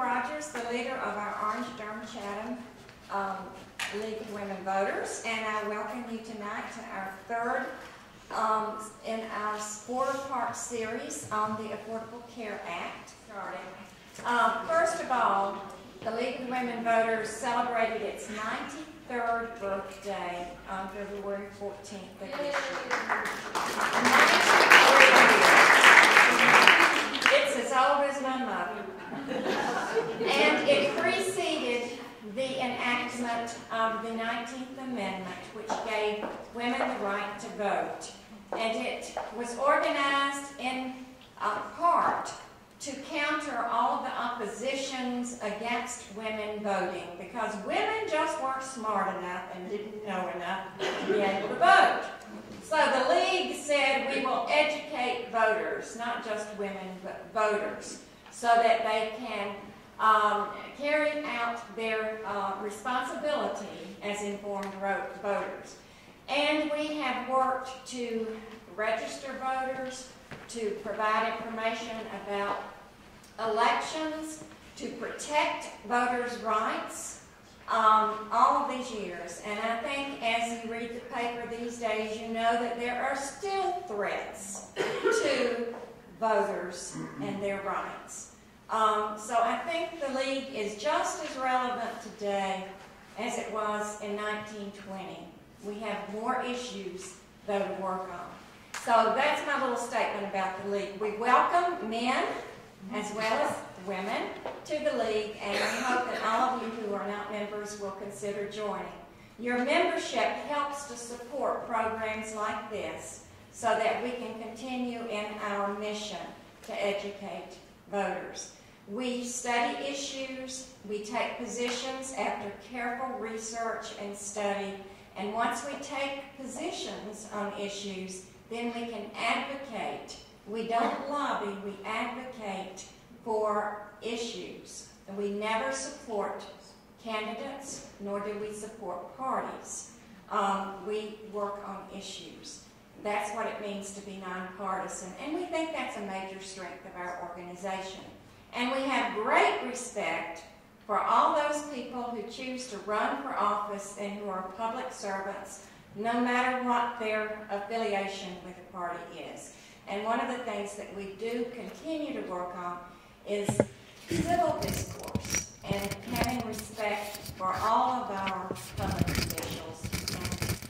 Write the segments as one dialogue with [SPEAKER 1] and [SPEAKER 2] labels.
[SPEAKER 1] Rogers, the leader of our Orange Durham Chatham League of Women Voters, and I welcome you tonight to our third in our four-part series on the Affordable Care Act. First of all, the League of Women Voters celebrated its 93rd birthday on February 14th of this year. 93 years. It's as old as my mother. And it preceded the enactment of the 19th Amendment, which gave women the right to vote. And it was organized in part to counter all of the oppositions against women voting, because women just weren't smart enough and didn't know enough to be able to vote. So the League said, we will educate voters, not just women, but voters, so that they can carry out their responsibility as informed voters. And we have worked to register voters, to provide information about elections, to protect voters' rights, all of these years. And I think as you read the paper these days, you know that there are still threats to voters and their rights. So I think the League is just as relevant today as it was in 1920. We have more issues, though, to work on. So that's my little statement about the League. We welcome men as well as women to the League, and we hope that all of you who are not members will consider joining. Your membership helps to support programs like this so that we can continue in our mission to educate voters. We study issues, we take positions after careful research and study, and once we take positions on issues, then we can advocate. We don't lobby, we advocate for issues. And we never support candidates, nor do we support parties. We work on issues. That's what it means to be nonpartisan, and we think that's a major strength of our organization. And we have great respect for all those people who choose to run for office and who are public servants, no matter what their affiliation with the party is. And one of the things that we do continue to work on is civil discourse and having respect for all of our public officials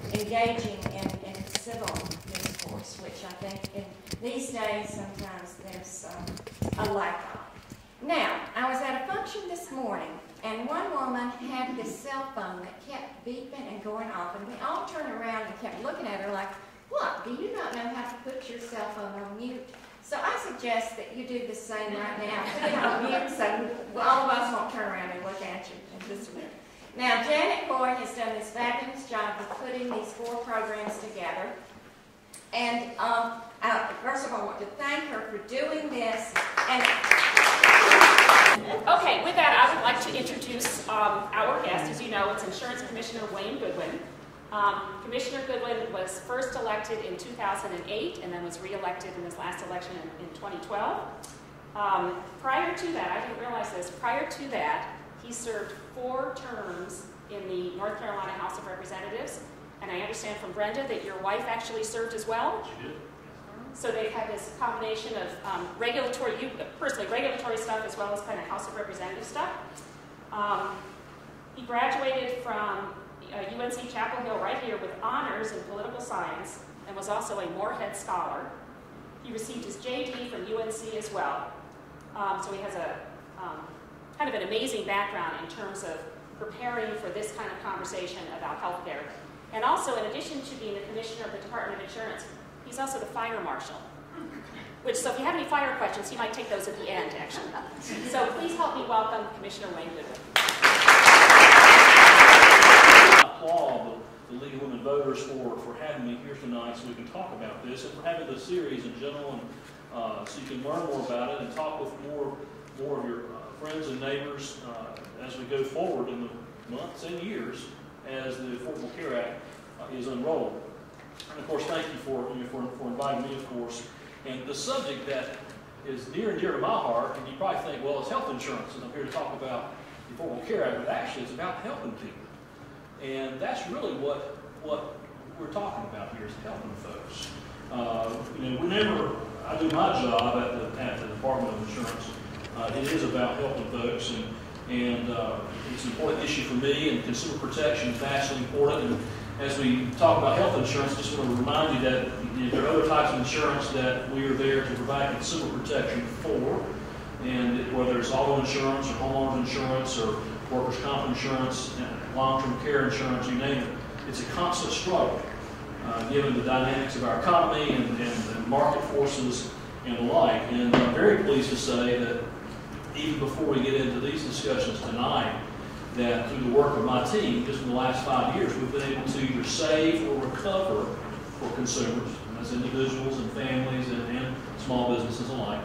[SPEAKER 1] and engaging in civil discourse, which I think in these days sometimes there's a lack of. Now, I was at a function this morning, and one woman had this cell phone that kept beeping and going off, and we all turned around and kept looking at her like, what, do you not know how to put your cell phone on mute? So I suggest that you do the same right now. Put it on mute so all of us won't turn around and look at you in just a minute. Now, Janet Boyd has done this fabulous job of putting these four programs together. And first of all, I want to thank her for doing this.
[SPEAKER 2] Okay, with that, I would like to introduce our guest. As you know, it's Insurance Commissioner Wayne Goodwin. Commissioner Goodwin was first elected in 2008 and then was re-elected in his last election in 2012. Prior to that, I didn't realize this, prior to that, he served 4 terms in the North Carolina House of Representatives. And I understand from Brenda that your wife actually served as well?
[SPEAKER 3] She did.
[SPEAKER 2] So they've had this combination of regulatory, regulatory stuff as well as kind of House of Representative stuff. He graduated from UNC Chapel Hill right here with honors in political science and was also a Moorhead Scholar. He received his JD from UNC as well. So he has a kind of an amazing background in terms of preparing for this kind of conversation about health care. And also, in addition to being the Commissioner of the Department of Insurance, he's also the Fire Marshal. So if you have any fire questions, he might take those at the end, actually. So please help me welcome Commissioner Wayne Goodwin.
[SPEAKER 3] I applaud the League of Women Voters for having me here tonight so we can talk about this, and for having this series in general, and so you can learn more about it and talk with more of your friends and neighbors as we go forward in the months and years as the Affordable Care Act is unrolled. And of course, thank you for inviting me, of course. And the subject that is near and dear to my heart, and you probably think, well, it's health insurance, and I'm here to talk about the Affordable Care Act, but actually it's about helping people. And that's really what we're talking about here, is helping folks. Whenever I do my job at the Department of Insurance, it is about helping folks, and it's an important issue for me, and consumer protection is vastly important. And as we talk about health insurance, I just want to remind you that there are other types of insurance that we are there to provide consumer protection for, and whether it's auto insurance or homeowners insurance or workers' comp insurance, long-term care insurance, you name it. It's a constant struggle, given the dynamics of our economy and market forces and the like. And I'm very pleased to say that even before we get into these discussions tonight, that through the work of my team, just in the last 5 years, we've been able to either save or recover for consumers, as individuals and families and small businesses alike,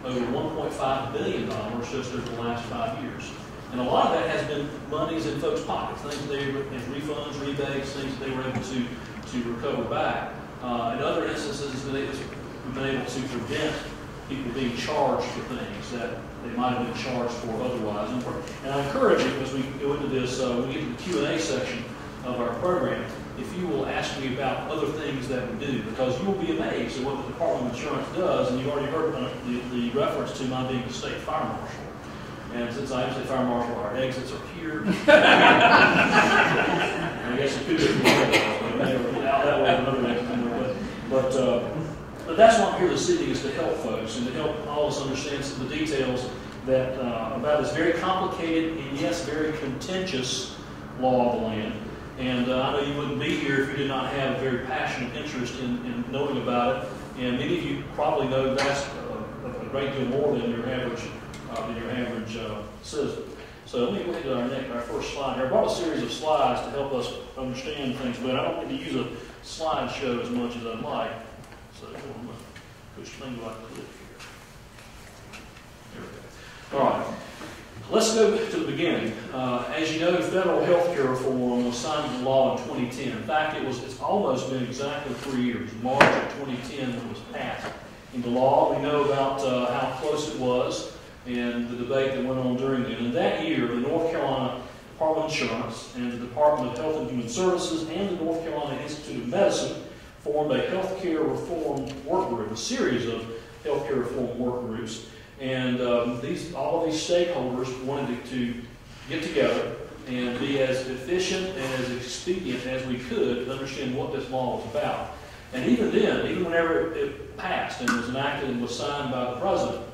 [SPEAKER 3] over $1.5 billion just over the last 5 years. And a lot of that has been monies in folks' pockets, things they refunds, rebates, things that they were able to recover back. In other instances, we've been able to prevent people being charged for things that they might have been charged for otherwise. And I encourage you, as we go into this, when we get to the Q&A section of our program, if you will ask me about other things that we do, because you will be amazed at what the Department of Insurance does, and you've already heard the reference to my being the state fire marshal. And since I am state fire marshal, our exits are here. I guess it could be out that way another way. But that's why I'm here this evening, is to help folks and to help all of us understand some of the details that about this very complicated and yes, very contentious law of the land. And I know you wouldn't be here if you did not have a very passionate interest in knowing about it. And many of you probably know that's a great deal more than your average citizen. So let me go ahead to our first slide here. I brought a series of slides to help us understand things, but I don't get to use a slideshow as much as I'd like. So I'm going to push things like click here. There we go. All right. Let's go to the beginning. As you know, federal health care reform was signed into law in 2010. In fact, it's almost been exactly 3 years. March of 2010 when it was passed into law. We know about how close it was and the debate that went on during it. And that year, the North Carolina Department of Insurance and the Department of Health and Human Services and the North Carolina Institute of Medicine formed a health care reform work group, a series of health care reform work groups. And all of these stakeholders wanted to get together and be as efficient and as expedient as we could to understand what this law was about. And even then, even whenever it passed and was enacted and was signed by the President,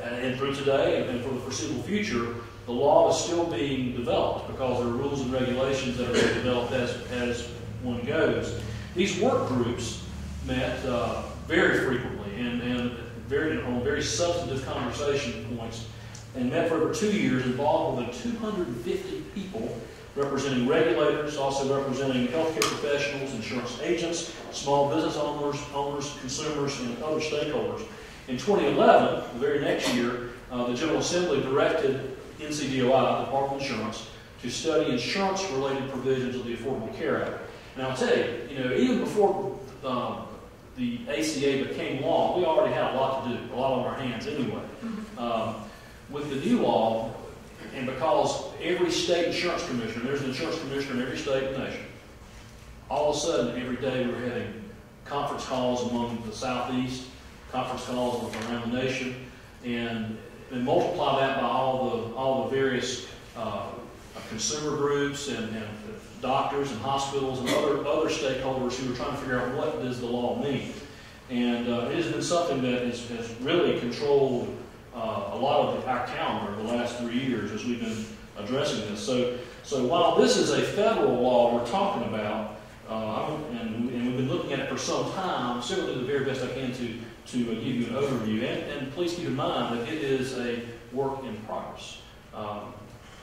[SPEAKER 3] and through today and for the foreseeable future, the law is still being developed because there are rules and regulations that are being developed as one goes. These work groups met very frequently and on very substantive conversation points, and met for over 2 years, involved more than 250 people, representing regulators, also representing healthcare professionals, insurance agents, small business owners, consumers, and other stakeholders. In 2011, the very next year, the General Assembly directed NCDOI, the Department of Insurance, to study insurance-related provisions of the Affordable Care Act. And I'll tell you, even before the ACA became law, we already had a lot to do, a lot on our hands anyway. With the new law, and because every state insurance commissioner, there's an insurance commissioner in every state in the nation, all of a sudden, every day we're having conference calls among the Southeast, conference calls around the nation, and multiply that by all the various consumer groups and doctors and hospitals and other stakeholders who are trying to figure out what does the law mean. And it has been something that has really controlled a lot of our calendar the last 3 years as we've been addressing this. So while this is a federal law we're talking about, and we've been looking at it for some time, I'm still doing the very best I can to give you an overview. And please keep in mind that it is a work in progress.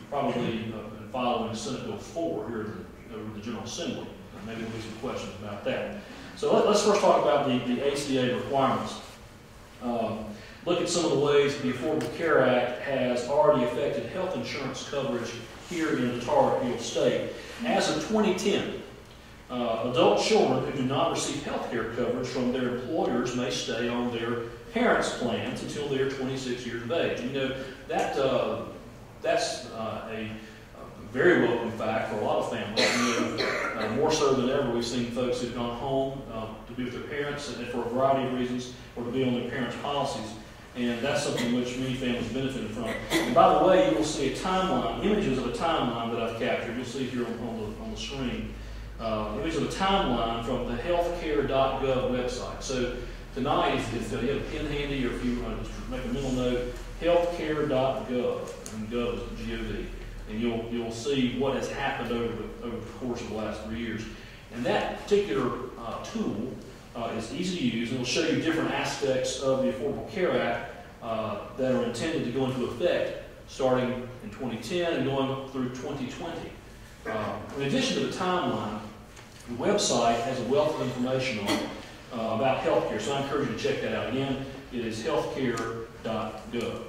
[SPEAKER 3] Probably been following Senate Bill 4 here in the General Assembly. Maybe there'll be some questions about that. So let's first talk about the ACA requirements. Look at some of the ways the Affordable Care Act has already affected health insurance coverage here in the Tar Heel State. As of 2010, Adult children who do not receive health care coverage from their employers may stay on their parents' plans until they're 26 years of age. You know, that's a very welcome fact for a lot of families. You know, more so than ever, we've seen folks who've gone home to be with their parents and for a variety of reasons, or to be on their parents' policies. And that's something which many families benefited from. And by the way, you will see a timeline, images of a timeline that I've captured. You'll see here on the screen. Image of a timeline from the healthcare.gov website. So tonight, if you have a pen handy, or if you want to just make a mental note, healthcare.gov, and gov is G-O-V, and you'll see what has happened over the course of the last 3 years. And that particular tool is easy to use, and will show you different aspects of the Affordable Care Act that are intended to go into effect starting in 2010 and going through 2020. In addition to the timeline, the website has a wealth of information on it about healthcare, so I encourage you to check that out. Again, it is healthcare.gov.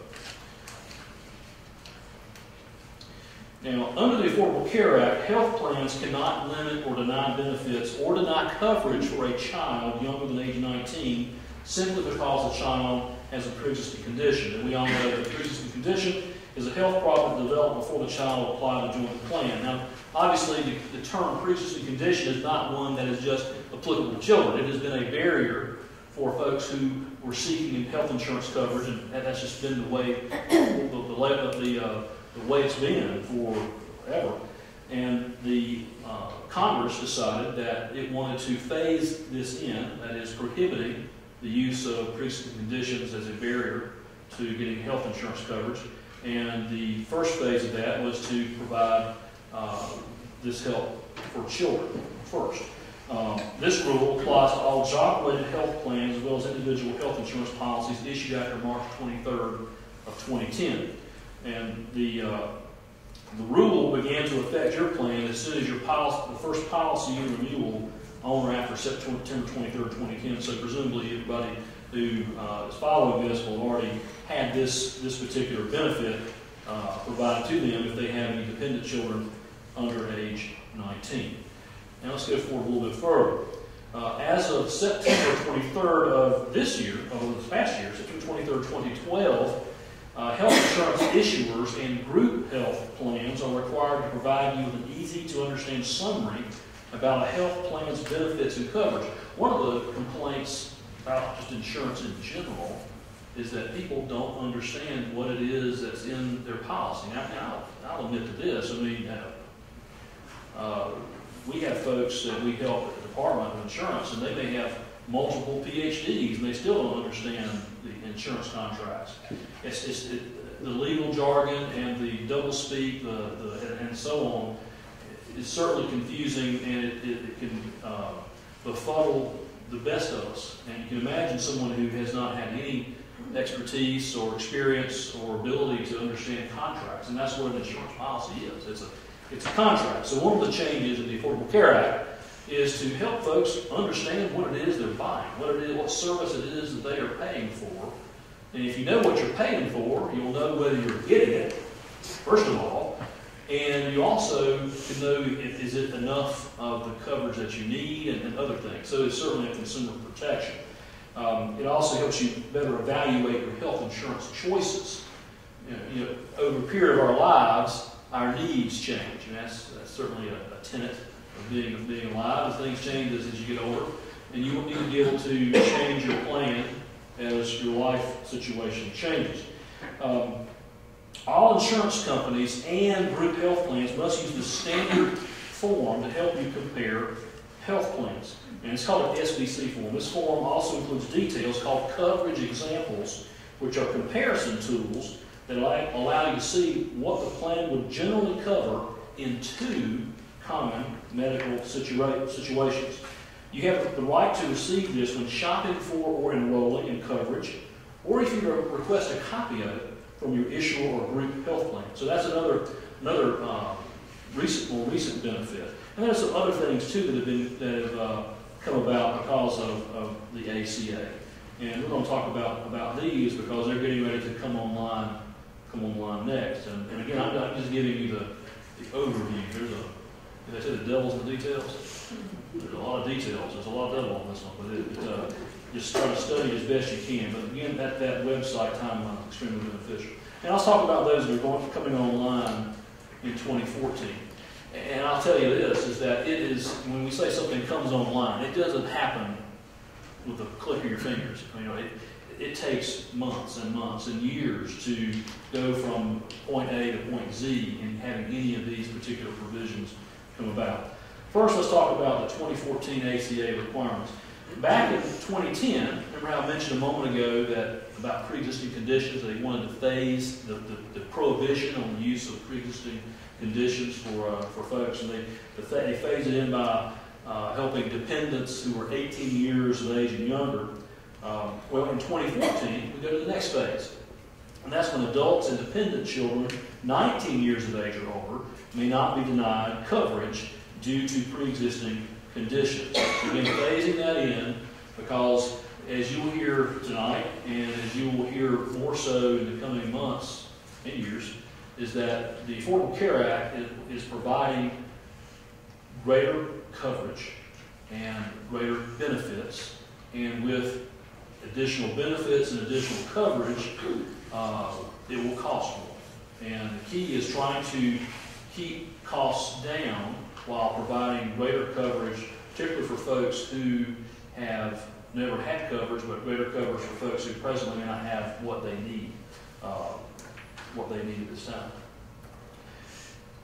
[SPEAKER 3] Now, under the Affordable Care Act, health plans cannot limit or deny benefits or deny coverage for a child younger than age 19 simply because the child has a pre-existing condition. And we all know that a pre-existing condition is a health problem developed before the child applied to join the plan. Now, obviously, the term pre-existing condition is not one that is just applicable to children. It has been a barrier for folks who were seeking health insurance coverage, and that's just been the way the way it's been forever. And the Congress decided that it wanted to phase this in, that is, prohibiting the use of pre-existing conditions as a barrier to getting health insurance coverage. And the first phase of that was to provide this help for children first. This rule applies to all job-related health plans as well as individual health insurance policies issued after March 23rd of 2010. And the rule began to affect your plan as soon as your policy, the first policy year renewal on or after September 23rd, 2010. So presumably everybody who is following this will have already had this particular benefit provided to them if they have any dependent children under age 19. Now let's go forward a little bit further. As of September 23rd of this year, of this past year, September 23rd, 2012, health insurance issuers and group health plans are required to provide you with an easy-to-understand summary about a health plan's benefits and coverage. One of the complaints about just insurance in general is that people don't understand what it is that's in their policy. Now, I'll admit to this. I mean, we have folks that we help at the Department of Insurance, and they may have multiple PhDs, and they still don't understand the insurance contracts. It's the legal jargon and the doublespeak and so on is certainly confusing, and it can befuddle the best of us. And you can imagine someone who has not had any expertise or experience or ability to understand contracts, and that's what an insurance policy is. It's a contract. So one of the changes in the Affordable Care Act is to help folks understand what it is they're buying, what service it is that they are paying for. And if you know what you're paying for, you'll know whether you're getting it, first of all, and you also can know is it enough of the coverage that you need and other things. So it's certainly a consumer protection. It also helps you better evaluate your health insurance choices. You know, over a period of our lives, our needs change, and that's certainly a tenet of being alive. As things change as you get older, and you will need to be able to change your plan as your life situation changes. All insurance companies and group health plans must use the standard form to help you compare health plans, and it's called an SBC form. This form also includes details called coverage examples, which are comparison tools that allow you to see what the plan would generally cover in two common medical situations. You have the right to receive this when shopping for or enrolling in coverage, or if you request a copy of it from your issuer or group health plan. So that's another more recent benefit. And there's some other things too that have come about because of the ACA. And we're going to talk about these because they're getting ready to come online next. And again, I'm just giving you the overview. They say the devil's in the details. There's a lot of details. There's a lot of devil on this one, but just try to study as best you can. But again, that website timeline is extremely beneficial. And I'll talk about those that are coming online in 2014. And I'll tell you this, is that it is, when we say something comes online, it doesn't happen with a click of your fingers. You know, it takes months and months and years to go from point A to point Z in having any of these particular provisions come about. First, let's talk about the 2014 ACA requirements. Back in 2010, remember how I mentioned a moment ago that about pre-existing conditions, they wanted to phase the prohibition on the use of pre-existing conditions for folks, and they phased it in by helping dependents who were 18 years of age and younger. Well, in 2014, we go to the next phase, and that's when adults and dependent children 19 years of age or older may not be denied coverage due to pre-existing conditions. Again, phasing that in because, as you will hear tonight, and as you will hear more so in the coming months and years, is that the Affordable Care Act is providing greater coverage and greater benefits, and with additional benefits and additional coverage, it will cost more. And the key is trying to keep costs down while providing greater coverage, particularly for folks who have never had coverage, but greater coverage for folks who presently may not have what they need at this time.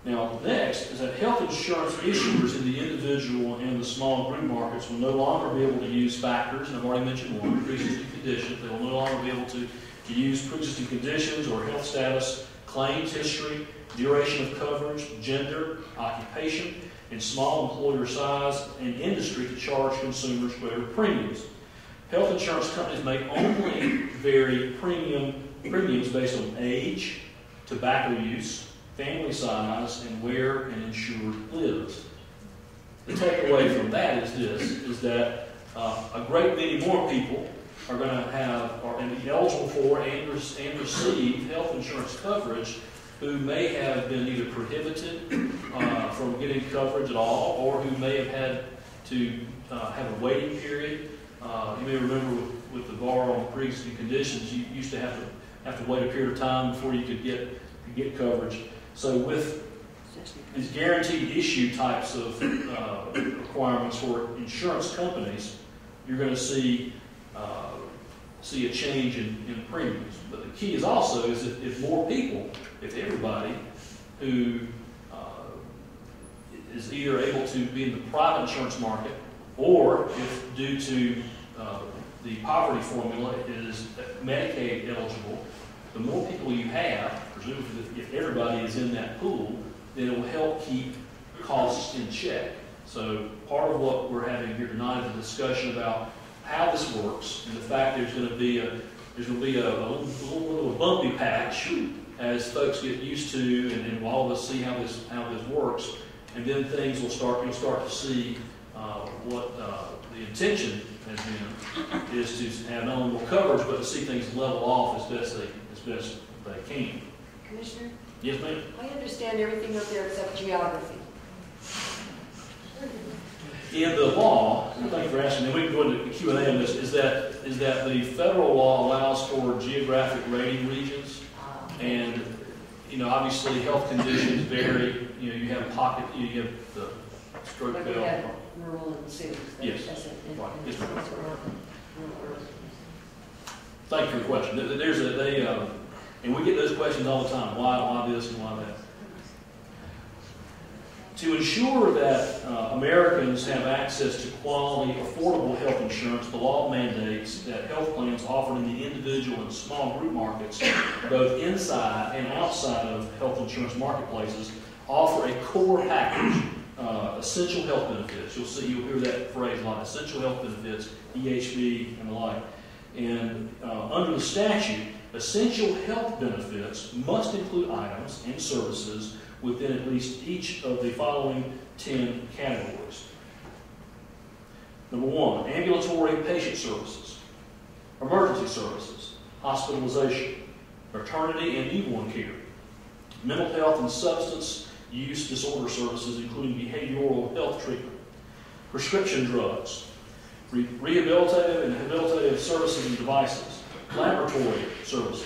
[SPEAKER 3] Now, next is that health insurance issuers in the individual and the small group markets will no longer be able to use factors, and I've already mentioned one, pre-existing conditions. They will no longer be able to use pre-existing conditions or health status, claims history, duration of coverage, gender, occupation, and small employer size and industry to charge consumers greater premiums. Health insurance companies may only vary premiums based on age, tobacco use, family size, and where an insured lives. The takeaway from that is this, is that a great many more people are going to are eligible for and receive health insurance coverage who may have been either prohibited from getting coverage at all, or who may have had to have a waiting period. You may remember with the bar on pre-existing conditions, you used to have to wait a period of time before you could get coverage. So with these guaranteed issue types of requirements for insurance companies, you're going to see a change in premiums. But the key is also is if more people, if everybody who is either able to be in the private insurance market, or if due to the poverty formula is Medicaid eligible, the more people you have, presumably if everybody is in that pool, then it will help keep costs in check. So part of what we're having here tonight is a discussion about how this works, and the fact there's going to be a little bumpy patch as folks get used to, and all of us see how this works, and then things will start. You'll start to see what the intention has been is to have not only more coverage, but to see things level off as best they can.
[SPEAKER 4] Commissioner?
[SPEAKER 3] Yes, ma'am.
[SPEAKER 4] I understand everything up there except geography.
[SPEAKER 3] In the law, and thank you for asking, and we can go into the Q&A on this, is that the federal law allows for geographic rating regions, and obviously health conditions vary. You have you have the stroke
[SPEAKER 4] Like
[SPEAKER 3] belt.
[SPEAKER 4] we have rural and cities.
[SPEAKER 3] Yes.
[SPEAKER 4] That's it.
[SPEAKER 3] Right. Yes, ma'am. Thank you for the question. And we get those questions all the time. Why this and why that? To ensure that Americans have access to quality, affordable health insurance, the law mandates that health plans offered in the individual and small group markets, both inside and outside of health insurance marketplaces, offer a core package, essential health benefits. You'll hear that phrase a lot, essential health benefits, EHB and the like. And under the statute, essential health benefits must include items and services within at least each of the following 10 categories. Number 1, ambulatory patient services, emergency services, hospitalization, maternity and newborn care, mental health and substance use disorder services, including behavioral health treatment, prescription drugs, rehabilitative and habilitative services and devices, laboratory services,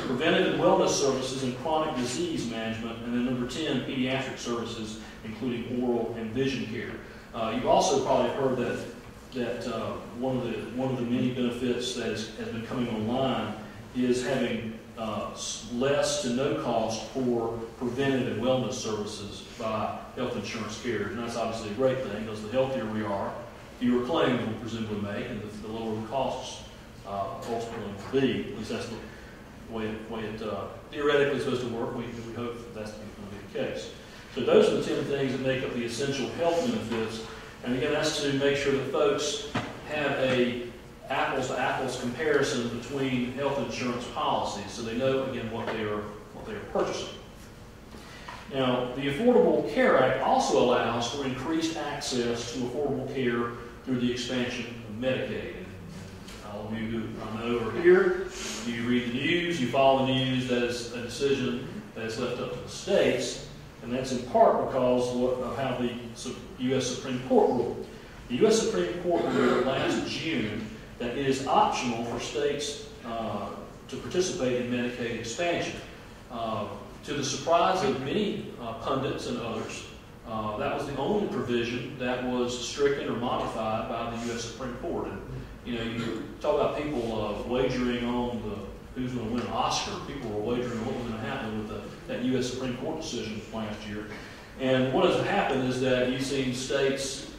[SPEAKER 3] preventive and wellness services, and chronic disease management, and then number 10, pediatric services, including oral and vision care. You've also probably heard that one of the many benefits that has been coming online is having less to no cost for preventive and wellness services by health insurance carriers. And that's obviously a great thing, because the healthier we are, fewer claims we'll presumably make, and the lower the costs ultimately will be. At least that's the way it theoretically is supposed to work. We hope that that's going to be the case. So those are the 10 things that make up the essential health benefits. And again, that's to make sure that folks have a apples-to-apples comparison between health insurance policies, so they know, again, what they are purchasing. Now, the Affordable Care Act also allows for increased access to affordable care through the expansion of Medicaid. And all of you who I know are here, you read the news, you follow the news. That is a decision that is left up to the states, and that's in part because of how the U.S. Supreme Court ruled. The U.S. Supreme Court ruled last June that it is optional for states to participate in Medicaid expansion. To the surprise of many pundits and others, that was the only provision that was stricken or modified by the U.S. Supreme Court. And you talk about people wagering on who's going to win an Oscar. People were wagering on what was going to happen with that U.S. Supreme Court decision last year. And what has happened is that you've seen states,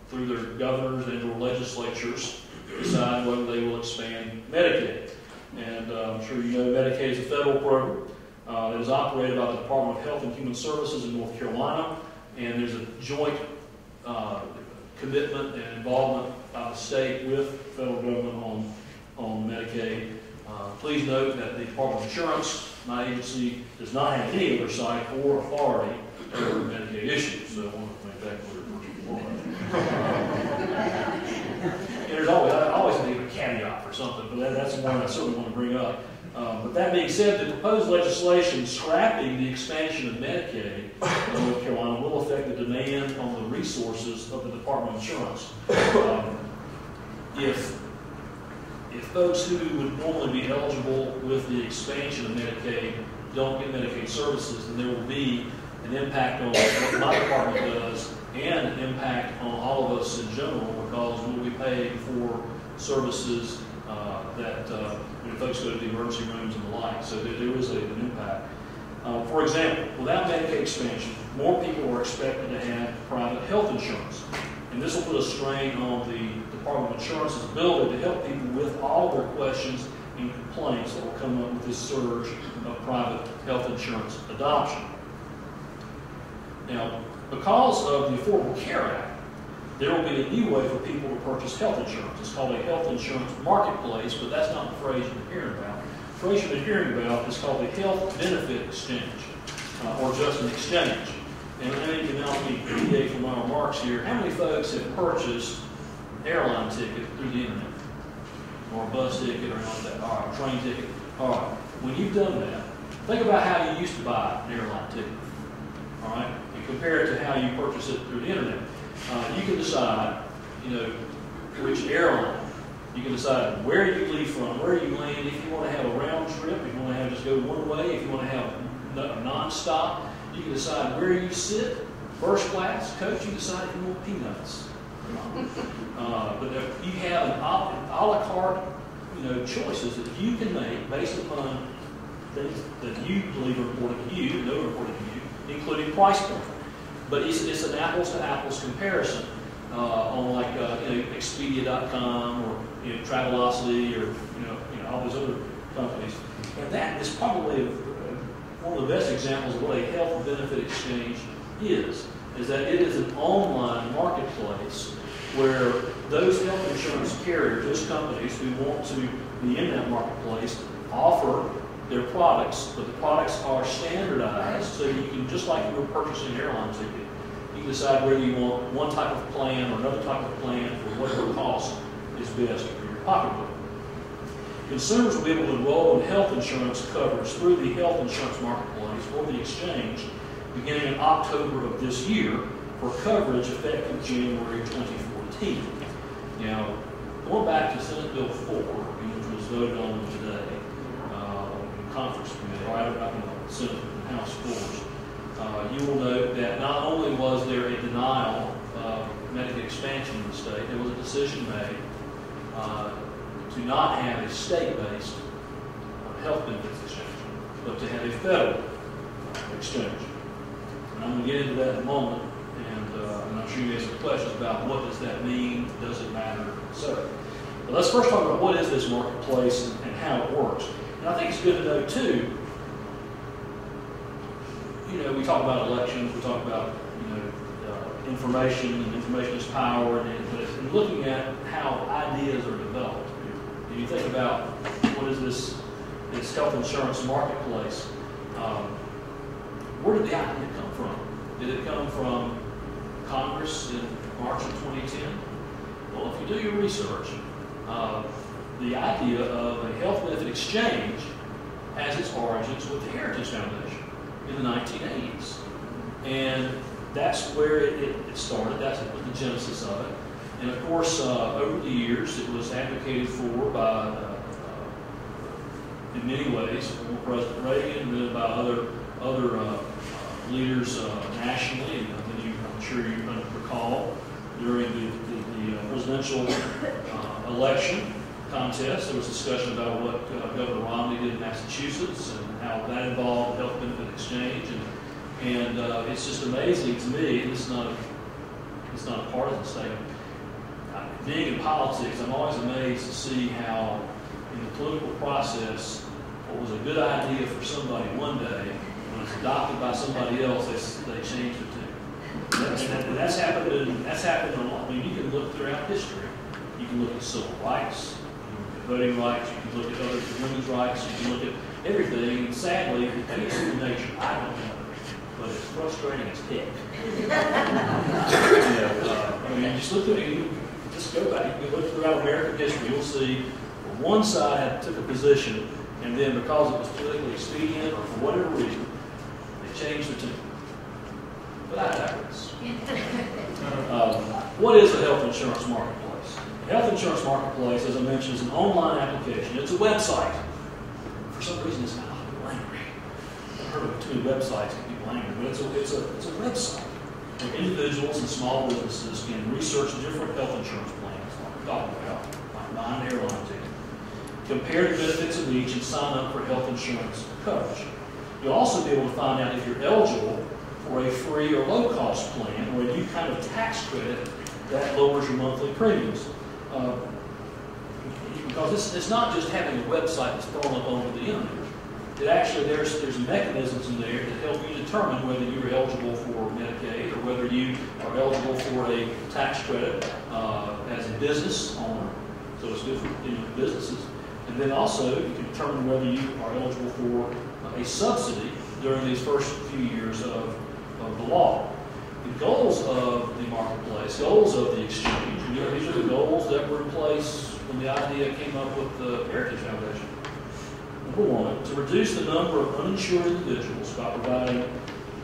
[SPEAKER 3] through their governors and or legislatures, decide whether they will expand Medicaid. And I'm sure you know Medicaid is a federal program that is operated by the Department of Health and Human Services in North Carolina, and there's a joint commitment and involvement by the state with the federal government on Medicaid. Please note that the Department of Insurance, my agency, does not have any oversight or authority over Medicaid issues, so I want to make that clear first of all. I always need a caveat for something, but that's one I certainly want to bring up. But that being said, the proposed legislation scrapping the expansion of Medicaid in North Carolina will affect the demand on the resources of the Department of Insurance. If folks who would normally be eligible with the expansion of Medicaid don't get Medicaid services, then there will be an impact on what my department does and an impact on all of us in general, because we'll be paying for services that folks go to the emergency rooms and the like. So there is an impact. For example, without Medicaid expansion, more people are expected to have private health insurance. And this will put a strain on the Department of Insurance's ability to help people with all of their questions and complaints that will come up with this surge of private health insurance adoption. Now, because of the Affordable Care Act, there will be a new way for people to purchase health insurance. It's called a health insurance marketplace, but that's not the phrase you've been hearing about. The phrase you've been hearing about is called the health benefit exchange, or just an exchange. And I think you can help me deviate from my remarks here. How many folks have purchased an airline ticket through the internet? Or a bus ticket, or anything like that? All right, a train ticket. All right, when you've done that, think about how you used to buy an airline ticket. All right, and compare it to how you purchase it through the internet. You can decide, which airline. You can decide where you leave from, where you land. If you want to have a round trip, if you want to have just go one way, if you want to have a non-stop, you can decide where you sit, first class, coach. You decide if you want peanuts. But you have an a la carte, choices that you can make based upon things that you believe are important to you, know are important to you, including price point. But it's an apples-to-apples comparison on like Expedia.com or Travelocity or all those other companies. And that is probably one of the best examples of what a health benefit exchange is that it is an online marketplace where those health insurance carriers, those companies who want to be in that marketplace, offer their products, but the products are standardized, so you can, just like you were purchasing an airline ticket, you can decide whether you want one type of plan or another type of plan for whatever cost is best for your pocketbook. Consumers will be able to enroll in health insurance coverage through the health insurance marketplace or the exchange beginning in October of this year for coverage effective January 2014. Now, going back to Senate Bill 4, which was voted on today in conference committee, right about the Senate and House floors, you will note that not only was there a denial of Medicaid expansion in the state, there was a decision made to not have a state-based health benefits exchange, but to have a federal exchange. And I'm going to get into that in a moment, and I'm sure you have some questions about what does that mean, does it matter, etc. But let's first talk about what is this marketplace and how it works. And I think it's good to know, too, we talk about elections, we talk about, information, and information is power, but in looking at how ideas are developed, if you think about what is this health insurance marketplace, where did the idea come from? Did it come from Congress in March of 2010? Well, if you do your research, the idea of a health benefit exchange has its origins with the Heritage Foundation in the 1980s. And that's where it started. That's the genesis of it. And of course, over the years, it was advocated for by, in many ways, President Reagan, and then by other leaders nationally. And I'm sure you recall during the presidential election contest, there was discussion about what Governor Romney did in Massachusetts and how that involved the health benefit exchange. And it's just amazing to me, and it's not a partisan statement. Being in politics, I'm always amazed to see how in the political process, what was a good idea for somebody one day, when it's adopted by somebody else, they changed it too. And that's happened a lot. I mean, you can look throughout history. You can look at civil rights, voting rights, you can look at other women's rights, you can look at everything. And sadly, any human nature, I don't know, but it's frustrating as heck. I mean, just look at it. Just go back. You can look throughout American history. You'll see one side took a position, and then because it was politically expedient or for whatever reason, they changed the tune. But I digress. What is a health insurance marketplace? A health insurance marketplace, as I mentioned, is an online application. It's a website. For some reason, it's not angry. I've heard of too many websites that people angry, but it's a website where individuals and small businesses can research different health insurance plans, like we're talking about, like buying an airline ticket, compare the benefits of each, and sign up for health insurance coverage. You'll also be able to find out if you're eligible for a free or low-cost plan or a new kind of tax credit that lowers your monthly premiums. Because it's not just having a website that's thrown up over the internet. It actually, there's mechanisms in there that help you determine whether you're eligible for Medicaid or whether you are eligible for a tax credit as a business owner. So it's good for businesses. And then also, you can determine whether you are eligible for a subsidy during these first few years of the law. The goals of the marketplace, goals of the exchange, these are the goals that were in place when the idea came up with the Heritage Foundation. Number one, to reduce the number of uninsured individuals by providing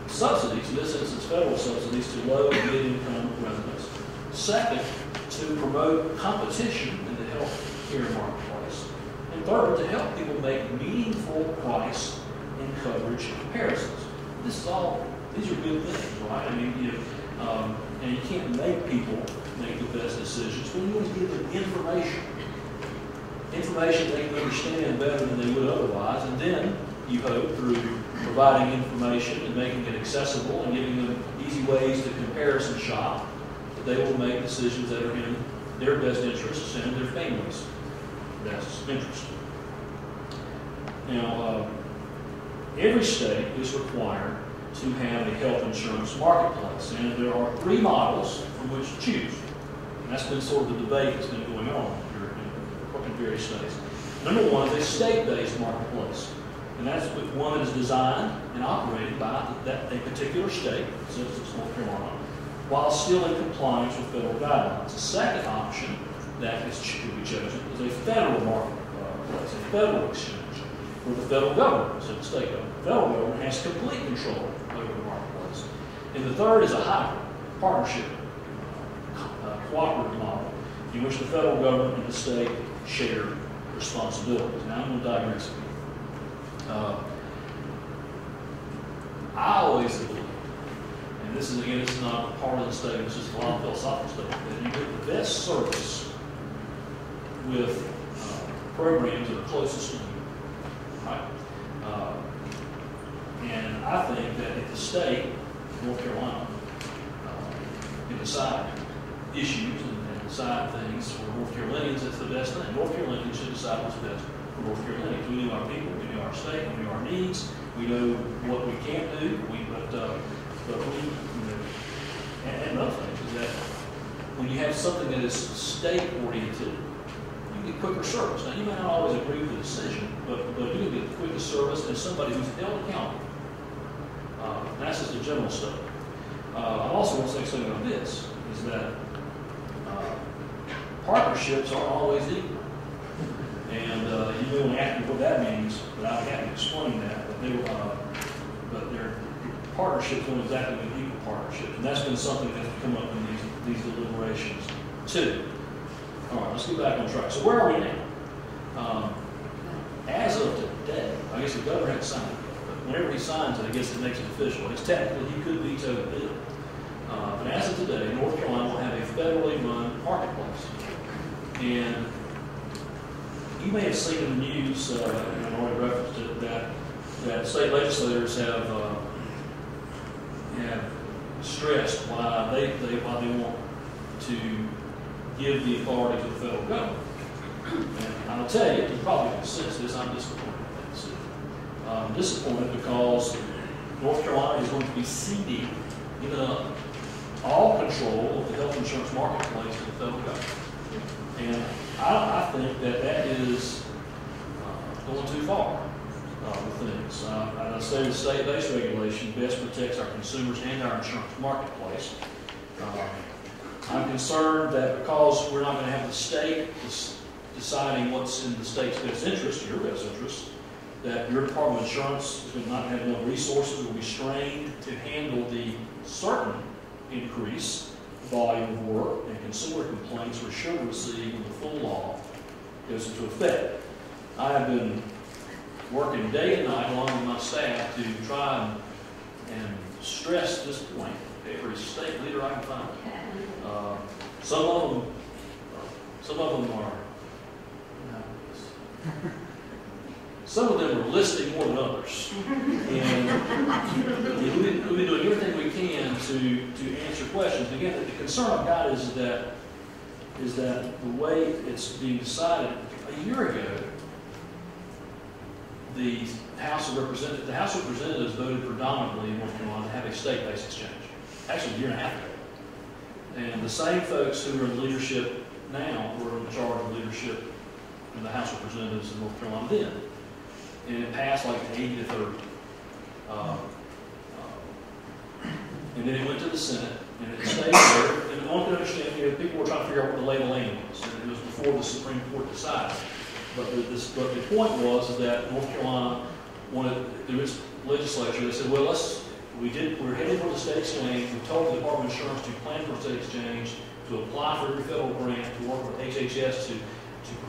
[SPEAKER 3] subsidies, in this instance federal subsidies, to low and mid-income residents. Second, to promote competition in the health care marketplace. And third, to help people make meaningful price and coverage comparisons. These are good things, right? I mean, and you can't make people make the best decisions, but you want to give them information. Information they can understand better than they would otherwise, and then you hope through providing information and making it accessible and giving them easy ways to comparison shop, that they will make decisions that are in their best interests and their family's best interest. Now, every state is required to have a health insurance marketplace, and there are three models from which to choose. And that's been sort of the debate that's been going on in various states. Number one is a state-based marketplace, and that's one that is designed and operated by a particular state, such as North Carolina, while still in compliance with federal guidelines. The second option that is to be chosen is a federal marketplace, a federal exchange, where the federal government, instead of the state government, the federal government has complete control over the marketplace. And the third is a hybrid partnership, cooperative model, in which the federal government and the state share responsibilities. Now, I'm going to digress. I always believe, and this is, again, this is not a partisan statement, this is a lot of philosophical statement, that you get the best service with programs that are closest to you, right? And I think that if the state, North Carolina, can decide issues and decide things for North Carolinians, it's the best thing. North Carolinians should decide what's best for North Carolinians. We know our people, we know our state, we know our needs, we know what we can't do, but we, and another thing is that when you have something that is state-oriented, you get quicker service. Now, you may not always agree with the decision, but you can get the quickest service and somebody who's held accountable. And that's just the general stuff. I also want to say something on this, is that partnerships aren't always equal. And you may want to ask me what that means, but I can't explain that. But their partnerships don't exactly mean equal partnerships. And that's been something that's come up in these deliberations, too. All right, let's get back on track. So where are we now? As of today, I guess the governor had signed it, but whenever he signs it, I guess it makes it official. It's technically, he could veto the bill. But as of today, North Carolina will have a federally run marketplace. And you may have seen in the news, and I've already referenced it, that state legislators have stressed why they want to give the authority to the federal government. And I'll tell you, you probably can sense this, I'm disappointed with that decision. I'm disappointed because North Carolina is going to be ceding all control of the health insurance marketplace to the federal government. And I think that is going too far with things. I say the state-based regulation best protects our consumers and our insurance marketplace. I'm concerned that because we're not going to have the state deciding what's in the state's best interest, your best interest, that your Department of Insurance is not going to have enough resources, will be strained to handle the certain increase volume of work and consumer complaints we're sure to receive when the full law goes into effect. I have been working day and night along with my staff to try and stress this point. Every state leader I can find. Some of them are listening more than others. And we've been doing everything we can to answer questions. Again, the concern I've got is that the way it's being decided a year ago, the House of Representatives voted predominantly in North Carolina to have a state-based exchange. Actually, a year and a half ago. And the same folks who are in leadership now were in charge of leadership in the House of Representatives in North Carolina then. And it passed like 80 to 30. And then it went to the Senate, and it stayed there. And one can understand, people were trying to figure out what the lay of the land was. And it was before the Supreme Court decided. But the point was that North Carolina wanted, through its legislature, they said, well, we're heading for the state exchange. We told the Department of Insurance to plan for a state exchange, to apply for every federal grant, to work with HHS to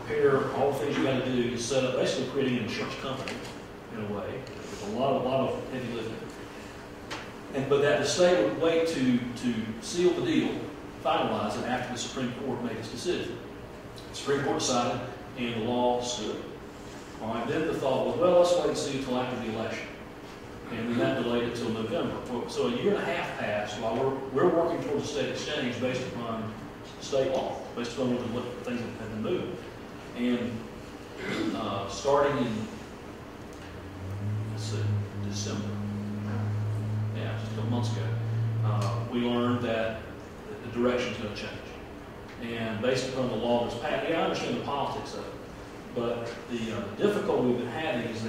[SPEAKER 3] prepare all the things you got to do to set up, basically creating an insurance company in a way. There's a lot of heavy lifting. But that the state would wait to seal the deal, finalize it after the Supreme Court made its decision. The Supreme Court decided, and the law stood. All right. Then the thought was, well, let's wait and see until after the election. And then that delayed it until November. So a year and a half passed while we're working towards a state exchange based upon state law, based upon what things have been moved. And starting in, December, just a couple months ago, we learned that the direction's going to change. And based upon the law that's passed, I understand the politics of it, but the difficulty we've been having is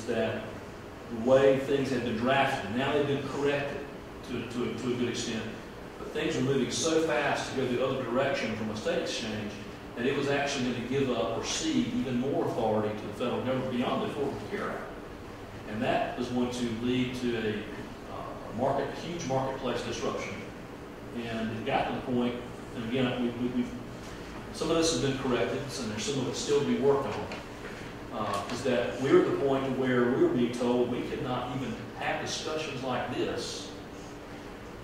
[SPEAKER 3] that the way things have been drafted, now they've been corrected to a good extent, but things are moving so fast to go the other direction from a state exchange that it was actually going to give up or cede even more authority to the federal government beyond the Affordable Care Act. And that was going to lead to a a huge marketplace disruption. And it got to the point, and again, some of this has been corrected, and there's some of it still to be worked on, is that we're at the point where we're being told we cannot even have discussions like this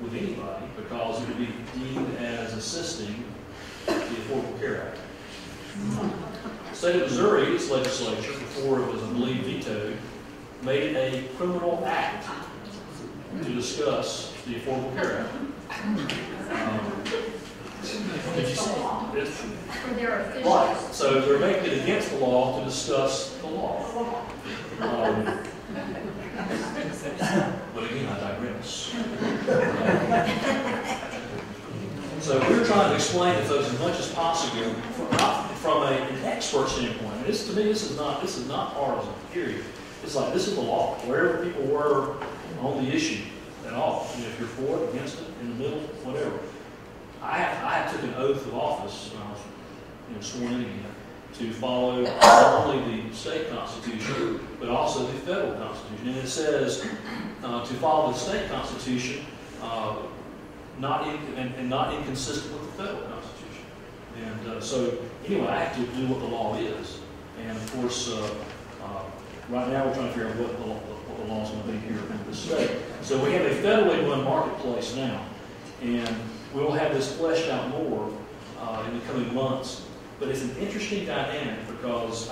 [SPEAKER 3] with anybody because it would be deemed as assisting the Affordable Care Act. The state of Missouri, its legislature, before it was, I believe, vetoed, made it a criminal act to discuss the Affordable Care Act. Did you see it?
[SPEAKER 1] For their officials.
[SPEAKER 3] Right. So they're making it against the law to discuss the law. But again, I digress. So we're trying to explain to folks as much as possible, from an expert standpoint. And this, to me, this is not partisan. Period. It's like this is the law. Wherever people were on the issue at all, you know, if you're for it, against it, in the middle, whatever. I took an oath of office when I was sworn in again to follow not only the state constitution but also the federal constitution. And it says to follow the state constitution, not inconsistent with the federal constitution. And so anyway, I have to do what the law is. And of course, right now we're trying to figure out what the law is going to be here in the state. So we have a federally run marketplace now, and we will have this fleshed out more in the coming months. But it's an interesting dynamic because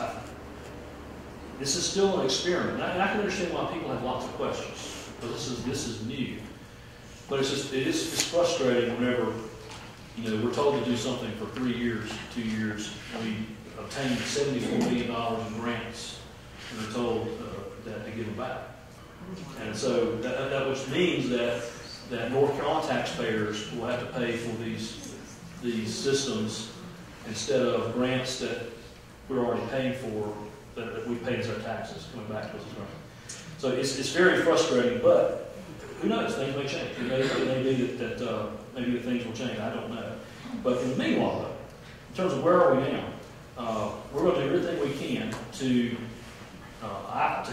[SPEAKER 3] this is still an experiment. And I can understand why people have lots of questions, but this is new. But it's frustrating whenever we're told to do something for 3 years, 2 years, and we obtained $74 million in grants, and we're told that to give them back. And so that which means that North Carolina taxpayers will have to pay for these systems instead of grants that we're already paying for, that we paid as our taxes coming back to us as grants. So it's very frustrating, but who knows? Things may change. It may be that maybe things will change. I don't know. But in the meanwhile, though, in terms of where are we now, we're going to do everything we can to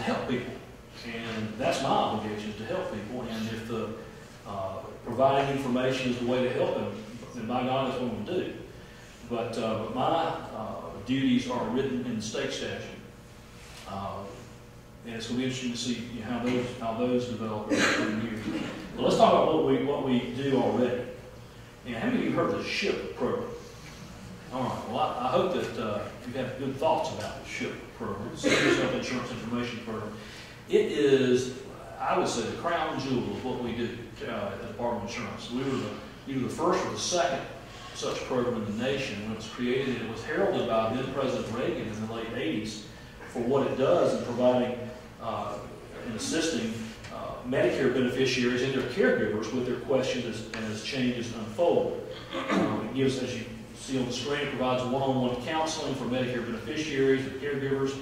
[SPEAKER 3] help people, and that's my obligation, to help people. And if providing information is the way to help them, then by God, that's what I'm going to do. But my duties are written in the state statute, and it's going to be interesting to see how those develop in the coming years. But let's talk about what we do already. And how many of you heard of the SHIP program? All right. Well, I hope that you have good thoughts about the SHIP program, the Seniors Health Insurance Information Program. It is, I would say, the crown jewel of what we do at the Department of Insurance. We were either the first or the second such program in the nation when it was created. It was heralded by then President Reagan in the late 80s for what it does in providing and assisting Medicare beneficiaries and their caregivers with their questions as changes unfold. It gives, as you see on the screen, it provides one-on-one counseling for Medicare beneficiaries and caregivers,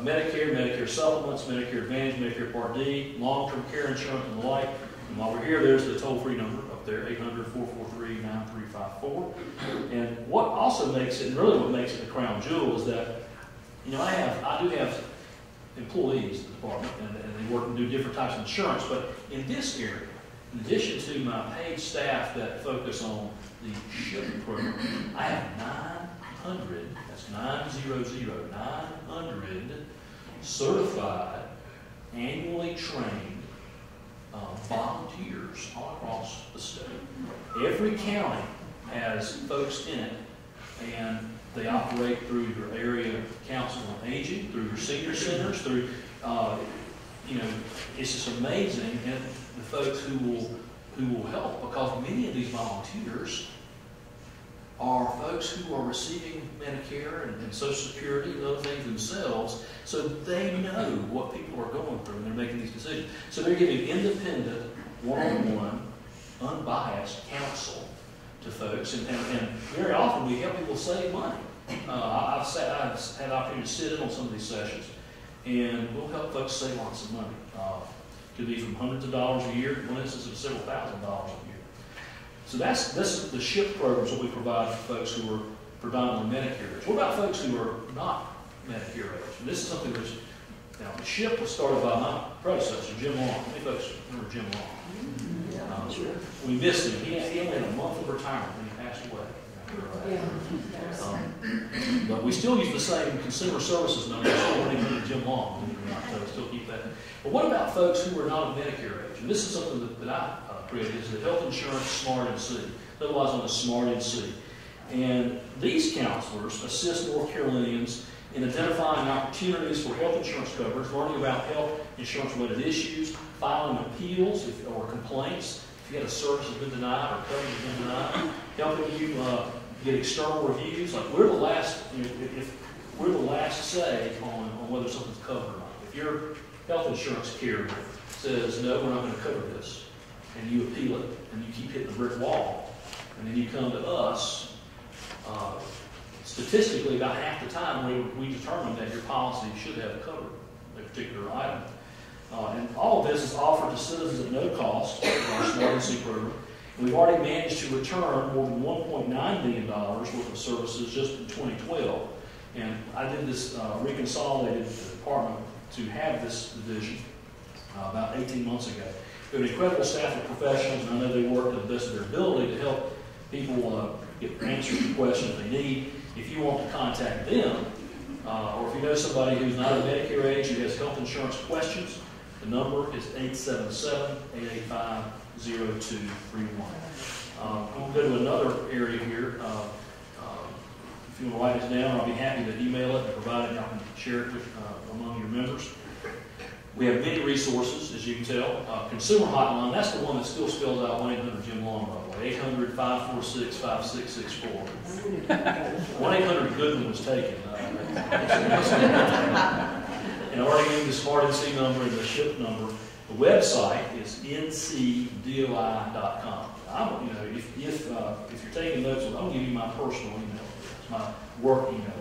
[SPEAKER 3] Medicare, Medicare supplements, Medicare Advantage, Medicare Part D, long-term care insurance, and the like. And while we're here, there's the toll-free number up there, 800-443-9354. And what also makes it, and really what makes it the crown jewel, is that I do have employees at the department, and they work and do different types of insurance. But in this area, in addition to my paid staff that focus on the SHIP program, I have 900, that's 900 certified, annually trained volunteers all across the state. Every county has folks in it, and they operate through your area council on aging, through your senior centers, through, it's just amazing, and the folks who will help, because many of these volunteers are folks who are receiving Medicare and Social Security and other things themselves, so they know what people are going through and they're making these decisions. So they're giving independent, one-on-one, unbiased counsel to folks, and very often we help people save money. I've had the opportunity to sit in on some of these sessions, and we'll help folks save lots of money. It could be from hundreds of dollars a year, in one instance of several $1,000s a year. So this is the SHIP programs that we provide for folks who are predominantly Medicare age. What about folks who are not Medicare age? And this is something that's Now, the ship was started by my predecessor, Jim Long. How many folks remember Jim Long?
[SPEAKER 4] Sure.
[SPEAKER 3] We missed him. He only had a month of retirement when he passed away. But we still use the same consumer services number, still 1-800 Jim Long. So we still keep that. But what about folks who are not of Medicare age? And this is something that I created, is the Health Insurance Smart NC, otherwise known as Smart NC. And these counselors assist North Carolinians in identifying opportunities for health insurance coverage, learning about health insurance-related issues, filing appeals or complaints if you had a service has been denied or coverage has been denied, helping you get external reviews. Like we're the last, if we're the last say on whether something's covered or not. If your health insurance carrier says no, we're not going to cover this, and you appeal it, and you keep hitting the brick wall, and then you come to us. Statistically, about half the time we determine that your policy should have covered a particular item. And all of this is offered to citizens at no cost in our Smart NC program. And we've already managed to return more than $1.9 million worth of services just in 2012. And I did this reconsolidated department to have this division about 18 months ago. We have an incredible staff of professionals, and I know they work to the best of their ability to help people get answers to questions they need. If you want to contact them, or if you know somebody who's not of Medicare age who has health insurance questions, the number is 877-885-0231. I'm going to go to another area here. If you want to write it down, I'll be happy to email it and provide it, and I can share it with, among your members. We have many resources, as you can tell. Consumer Hotline, that's the one that still spells out 1-800 Jim Long, by the way. 800-546-5664. 1-800 Goodwin was taken. And I already gave you the Smart NC number and the ship number. The website is ncdoi.com. If you're taking notes, I'm going to give you my personal email address, my work email address.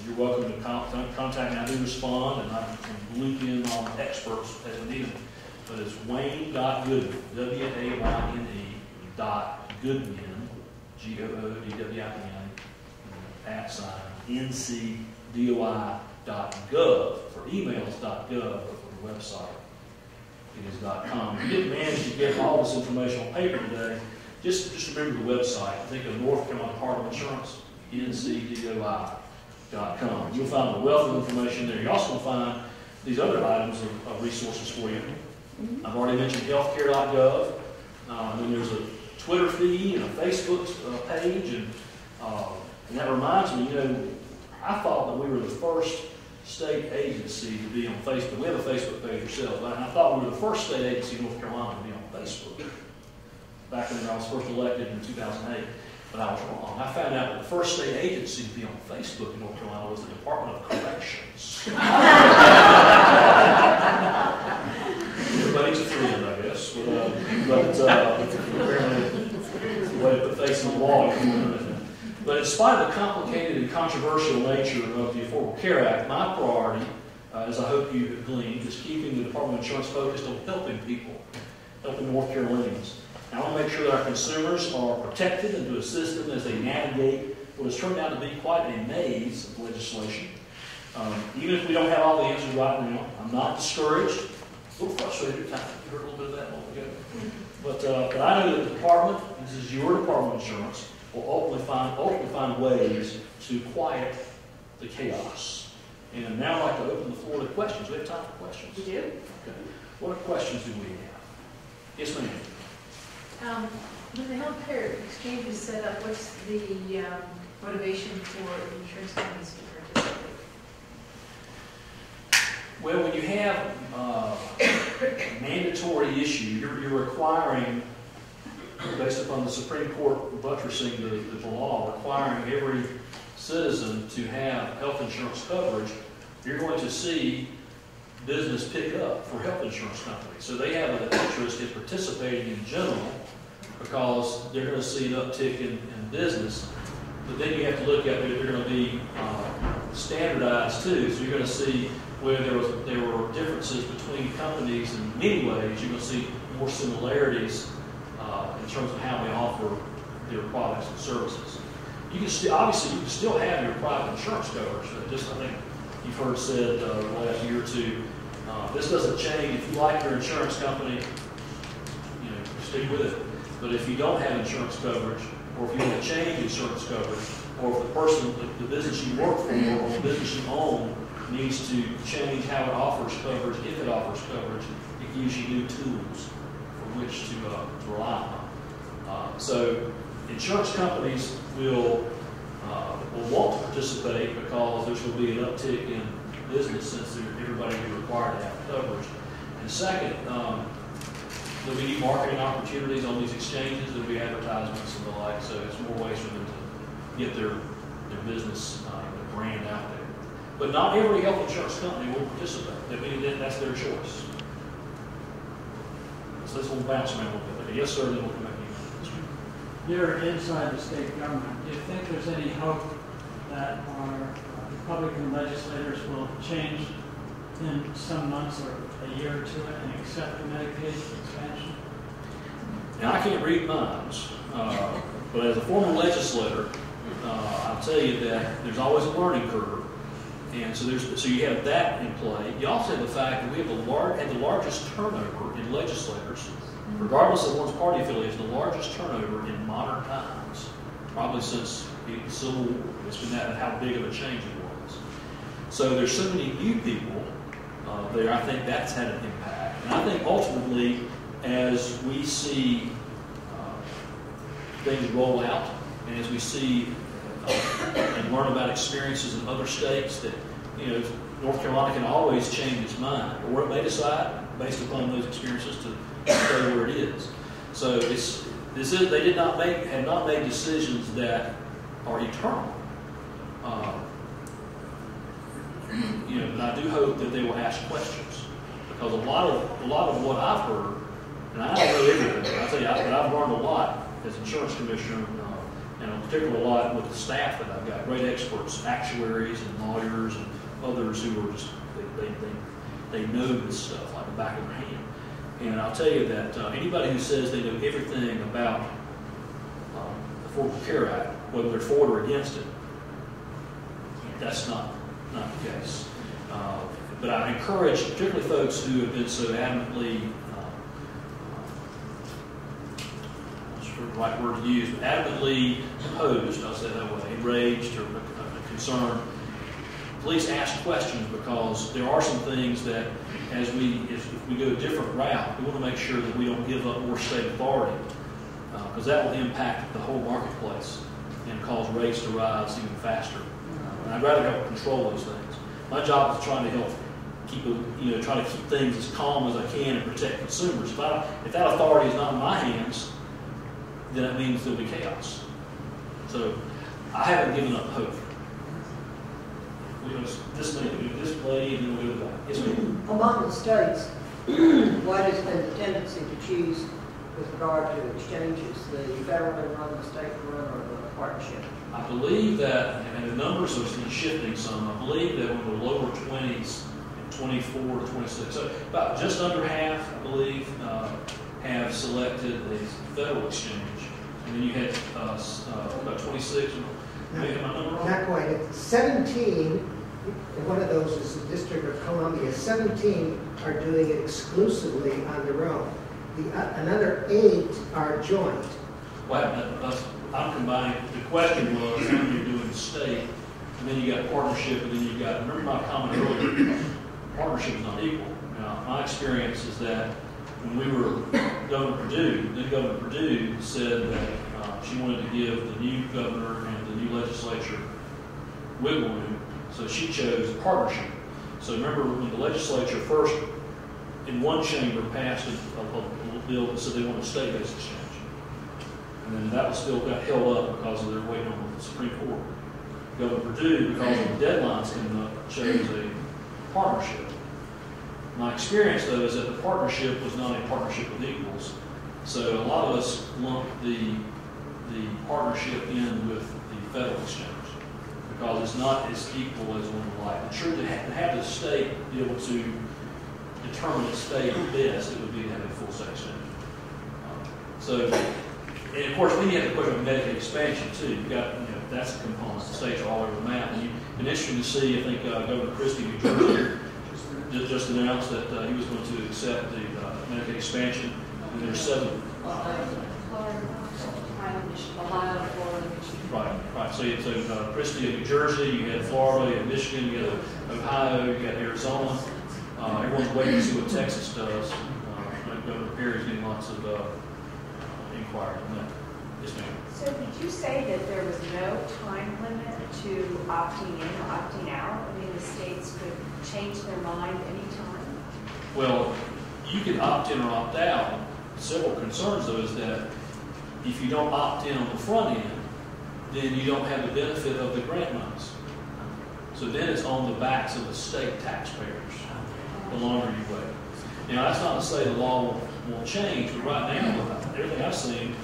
[SPEAKER 3] You're welcome to contact me. I do respond, and I can loop in on experts as we need them. But it's Wayne.Goodwin, W-A-Y-N-E .Goodwin, G-O-O-D-W-I-N, @ncdoi.gov for emails.gov, or for the website. It is .com. If you didn't manage to get all this information on paper today, just remember the website. Think of North Carolina Department of Insurance, ncdoi.com. You'll find a wealth of information there. You're also going to find these other items of resources for you. I've already mentioned healthcare.gov. And then there's a Twitter feed and a Facebook page. And that reminds me, I thought that we were the first state agency to be on Facebook. We have a Facebook page ourselves, and I thought we were the first state agency in North Carolina to be on Facebook. Back when I was first elected in 2008. But I was wrong. I found out that the first state agency to be on Facebook in North Carolina was the Department of Corrections. Everybody's a friend, I guess. But apparently, it's the way to put face in the wall. But in spite of the complicated and controversial nature of the Affordable Care Act, my priority, as I hope you have gleaned, is keeping the Department of Insurance focused on helping people, helping North Carolinians. I want to make sure that our consumers are protected and to assist them as they navigate what has turned out to be quite a maze of legislation. Even if we don't have all the answers right now, I'm not discouraged. A little frustrated. You heard a little bit of that a moment ago. But I know that the department, this is your Department of Insurance, will ultimately find ways to quiet the chaos. And now I'd like to open the floor to questions. Do we have time for questions?
[SPEAKER 4] We do.
[SPEAKER 3] Okay. What questions do we have? Yes, ma'am.
[SPEAKER 5] When the healthcare exchange is set up, what's the motivation for insurance companies to participate?
[SPEAKER 3] Well, when you have a mandatory issue, you're requiring, based upon the Supreme Court buttressing the law, requiring every citizen to have health insurance coverage, you're going to see business pick up for health insurance companies. So they have an interest in participating in general because they're going to see an uptick in business. But then you have to look at it, they're going to be standardized too. So you're going to see where there were differences between companies in many ways. You're going to see more similarities in terms of how they offer their products and services. You can obviously you can still have your private insurance coverage. Just I think you've heard said the last year or two, this doesn't change. If you like your insurance company, stick with it. But if you don't have insurance coverage, or if you want to change insurance coverage, or if the person, the business you work for, or the business you own needs to change how it offers coverage, if it offers coverage, it gives you new tools for which to rely on. So insurance companies will want to participate because there's going to be an uptick in business since everybody will be required to have coverage. And second, there'll be new marketing opportunities on these exchanges. There'll be advertisements and the like. So it's more ways for them to get their business, their brand out there. But not every health insurance company will participate. I mean, that's their choice. So this will bounce around a little bit. Yes, sir. Then we'll come back to you.
[SPEAKER 6] You're inside the state government. Do you think there's any hope that our Republican legislators will change in some months or a year or two and accept the Medicaid expansion?
[SPEAKER 3] Now, I can't read minds, but as a former legislator, I'll tell you that there's always a learning curve, and so you have that in play. You also have the fact that we have the largest turnover in legislators, regardless of one's party affiliation, the largest turnover in modern times, probably since the Civil War. It's been that how big of a change it was. So there's so many new people there. I think that's had an impact, and I think ultimately, as we see things roll out, and as we see and learn about experiences in other states, that North Carolina can always change its mind, or it may decide based upon those experiences to stay where it is. So they have not made decisions that are eternal. But I do hope that they will ask questions, because a lot of what I've heard, and I don't know everything, I tell you, but I've learned a lot as insurance commissioner, and particularly a lot with the staff that I've got, great experts, actuaries and lawyers and others who are just they know this stuff like the back of their hand. And I'll tell you that anybody who says they know everything about the Affordable Care Act, whether they're for it or against it, that's not the case. But I encourage, particularly folks who have been so adamantly, what's the right word to use, but adamantly opposed, I'll say it that way, enraged or concerned, please ask questions, because there are some things that if we go a different route, we want to make sure that we don't give up more state authority, because that will impact the whole marketplace and cause rates to rise even faster. And I'd rather help control those things. My job is trying to help try to keep things as calm as I can and protect consumers. If that authority is not in my hands, then that means there'll be chaos. So I haven't given up hope. This lady, and then we'll go to that. Yes, ma'am.
[SPEAKER 4] Among the states, what has been the tendency to choose with regard to exchanges, the federally run, the state run, or the partnership?
[SPEAKER 3] I believe that, and the numbers are shifting some, I believe that in the lower 20s, 24 to 26, so about just under half, I believe, have selected a federal exchange. And then you had about 26, maybe my number wrong?
[SPEAKER 7] Not quite. 17, one of those is the District of Columbia. 17 are doing it exclusively on their own. Another 8 are joint.
[SPEAKER 3] Well, I'm combining. The question was when you're doing state, and then you got partnership, and then you got, remember my comment earlier, partnership is not equal. Now, my experience is that when we were Governor Perdue said that she wanted to give the new governor and the new legislature wiggle room, so she chose partnership. So remember when the legislature first, in one chamber, passed a bill that said they wanted a state-based exchange. And then that was still got held up because of their waiting on the Supreme Court. Governor Perdue, because of the deadlines coming up, chose a partnership. My experience, though, is that the partnership was not a partnership with equals. So a lot of us lumped the partnership in with the federal exchange because it's not as equal as one would like. The truth, to have the state be able to determine its fate best, it would be to have a full state exchange. And of course, then you have the question of Medicaid expansion too. You've got that's a component. The states are all over the map. And interesting to see, I think Governor Christie of New Jersey just announced that he was going to accept the Medicaid expansion, and there's 7. Right. So Christie of New Jersey, you had Florida, you had Michigan, you had Ohio, you got Arizona. Everyone's waiting to see what Texas does. Governor Perry's getting lots of inquiry on that. Yes, ma'am.
[SPEAKER 8] So did you say that there was no time limit to opting in or opting out? I mean, the states could change their mind anytime?
[SPEAKER 3] Well, you can opt in or opt out. Several concerns, though, is that if you don't opt in on the front end, then you don't have the benefit of the grant monies. So then it's on the backs of the state taxpayers the longer you wait. Now, that's not to say the law won't change, but right now, with everything I've seen,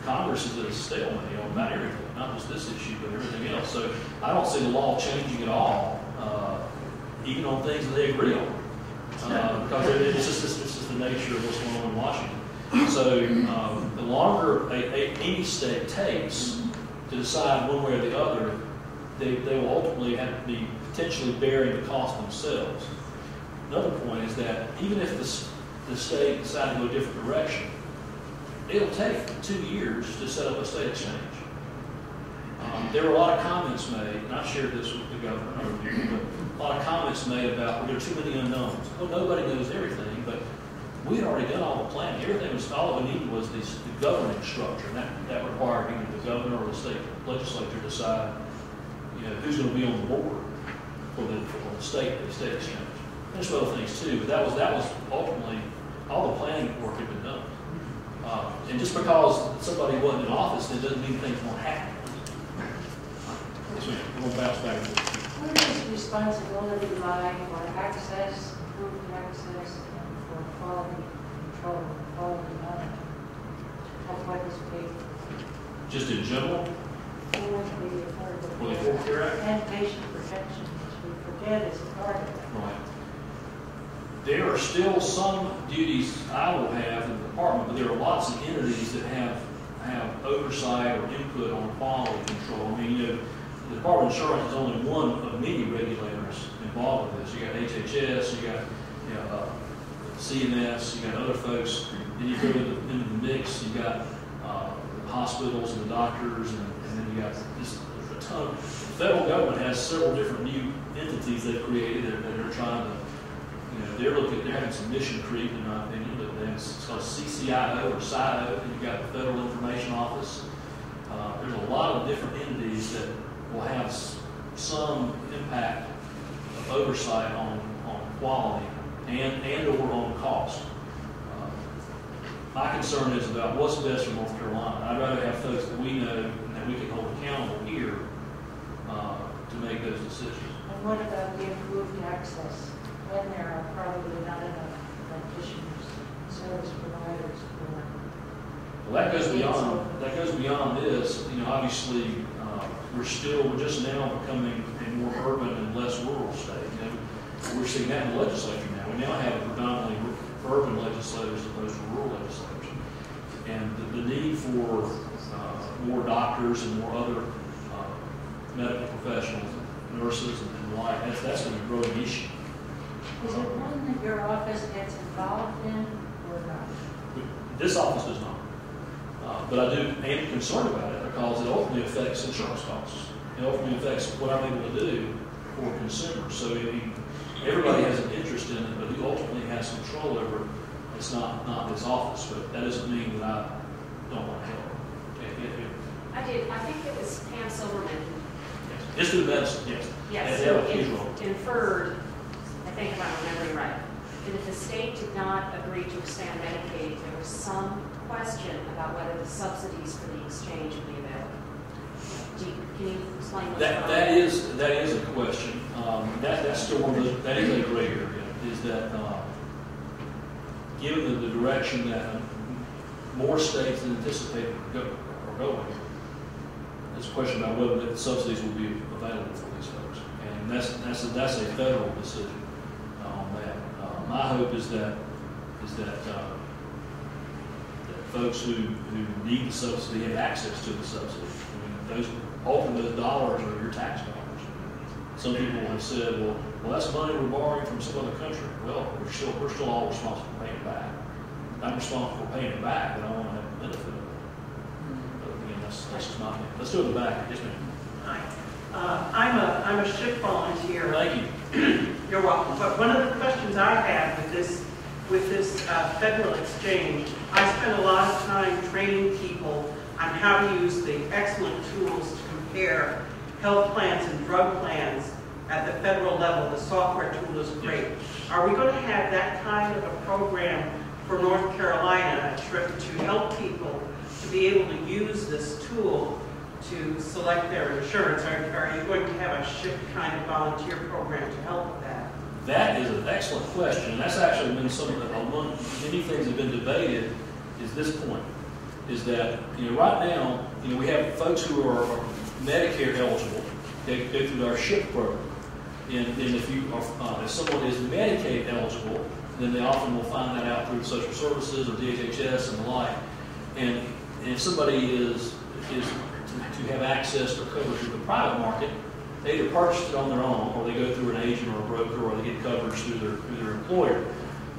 [SPEAKER 3] Congress is at a stalemate on about everything, not just this issue, but everything else. So I don't see the law changing at all, even on things that they agree on, because it's just the nature of what's going on in Washington. So the longer any state takes to decide one way or the other, they will ultimately have to be potentially bearing the cost themselves. Another point is that even if the state decides to go a different direction, it'll take 2 years to set up a state exchange. There were a lot of comments made, and I shared this with the governor, but a lot of comments made about there are too many unknowns. Well, nobody knows everything, but we had already done all the planning. All we needed was the governing structure, and that required either the governor or the state legislature to decide, who's going to be on the board for the state exchange. There's other things too, but that was ultimately all the planning work had been done. And just because somebody wasn't in office, it doesn't mean things won't happen. Yes, ma'am. We're going to bounce back.
[SPEAKER 9] Where does responsibility lie for access, improved access, and for quality control, quality management? That's what is paid
[SPEAKER 3] Just in general?
[SPEAKER 9] for the
[SPEAKER 3] For the Affordable Care Act?
[SPEAKER 9] and patient protection, which we forget is a part of it.
[SPEAKER 3] Right. There are still some duties I will have in the department, but there are lots of entities that have oversight or input on quality control. I mean, the Department of Insurance is only one of many regulators involved with this. You got HHS, you got CMS, you got other folks. Then you go into the mix, you got hospitals and the doctors, and then you got just a ton. The federal government has several different new entities they've created that are trying to. They're having some mission creep, in my opinion, but it's called CCIO or CIO, and you've got the Federal Information Office. There's a lot of different entities that will have some impact of oversight on quality and or on cost. My concern is about what's best for North Carolina. I'd rather have folks that we know and that we can hold accountable here to make those decisions.
[SPEAKER 9] And what about the improved access? When there are probably not enough practitioners, service providers for.
[SPEAKER 3] Well, that goes beyond this. Obviously, we're just now becoming a more urban and less rural state. We're seeing that in the legislature now. We now have predominantly urban legislators as opposed to rural legislators, and the need for more doctors and more other medical professionals, nurses, and the like. That's going to be a growing issue.
[SPEAKER 9] Is it one that your office gets involved in or not?
[SPEAKER 3] This office does not. But I am concerned about it because it ultimately affects insurance costs. It ultimately affects what I'm able to do for consumers. So everybody has an interest in it, but who ultimately has control over it, it's not this office. But that doesn't mean that I don't want to help.
[SPEAKER 2] I think it was Pam Silverman.
[SPEAKER 3] Yes. It's the medicine, yes.
[SPEAKER 2] Yes,
[SPEAKER 3] They have a huge role.
[SPEAKER 2] inferred, I think if I'm remembering right, that if the state did not agree to expand Medicaid, there was some question about whether the subsidies for the exchange would be available. Can you explain what's going on?
[SPEAKER 3] That is a question. That's still one of those, that is a gray area. Is that given the direction that more states than anticipated are going, there's a question about whether the subsidies will be available for these folks, and that's a federal decision on that. My hope is that folks who need the subsidy have access to the subsidy. I mean, ultimately those dollars are your tax dollars. Some people have said, well, that's money we're borrowing from some other country. Well, we're still all responsible for paying it back. I'm responsible for paying it back, but I want to have the benefit of it. But again, that's just not me. Let's do it in the back. Yes, ma'am.
[SPEAKER 10] Hi. I'm a ship volunteer.
[SPEAKER 3] Thank you.
[SPEAKER 10] You're welcome. But one of the questions I have with this federal exchange, I spent a lot of time training people on how to use the excellent tools to compare health plans and drug plans at the federal level. The software tool is great. Are we going to have that kind of a program for North Carolina to help people to be able to use this tool to select their insurance? Are you going to have a SHIP kind of volunteer program to help with that?
[SPEAKER 3] That is an excellent question, and that's actually been among many things that have been debated. Is this point? Is that right now we have folks who are Medicare eligible. They go through our SHIP program, and if someone is Medicaid eligible, then they often will find that out through social services or DHHS and the like. And if somebody is to have access or coverage through the private market, they either purchase it on their own, or they go through an agent or a broker, or they get coverage through their employer.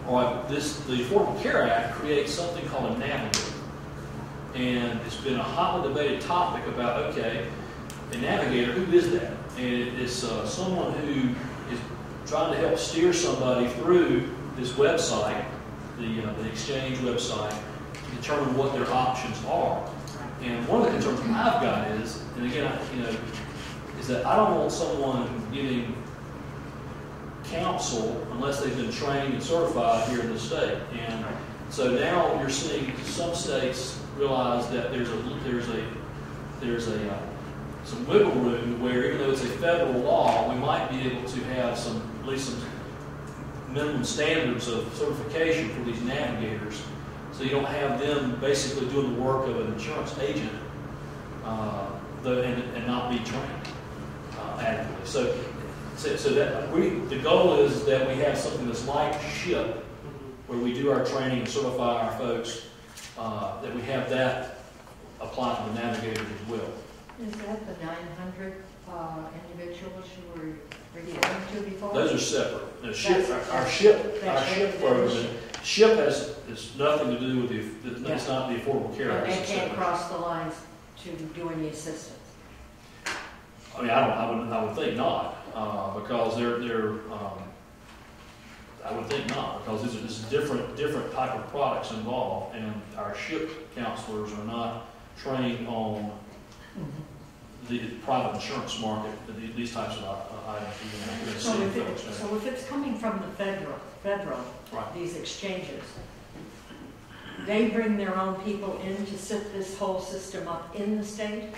[SPEAKER 3] All right, the Affordable Care Act creates something called a navigator, and it's been a hotly debated topic about, okay, a navigator, who is that? And it's someone who is trying to help steer somebody through this website, the exchange website, to determine what their options are. And one of the concerns I've got is, and again, is that I don't want someone giving counsel unless they've been trained and certified here in the state. And so now you're seeing some states realize that there's some wiggle room where, even though it's a federal law, we might be able to have at least some minimum standards of certification for these navigators, so you don't have them basically doing the work of an insurance agent and not be trained adequately. So that the goal is that we have something that's like SHIP, where we do our training and certify our folks, that we have that apply to the navigators as well.
[SPEAKER 4] Is that the 900 individuals you were referring to before?
[SPEAKER 3] Those are separate. The our SHIP program. SHIP has nothing to do with it's not the Affordable Care Act.
[SPEAKER 4] And they can't cross the lines to do any assistance.
[SPEAKER 3] I mean, I would think not, because I would think not, because this is different type of products involved, and our SHIP counselors are not trained on the private insurance market, these types of items.
[SPEAKER 4] So if it's coming from the federal,
[SPEAKER 3] right,
[SPEAKER 4] these exchanges, they bring their own people in to set this whole system up in the state?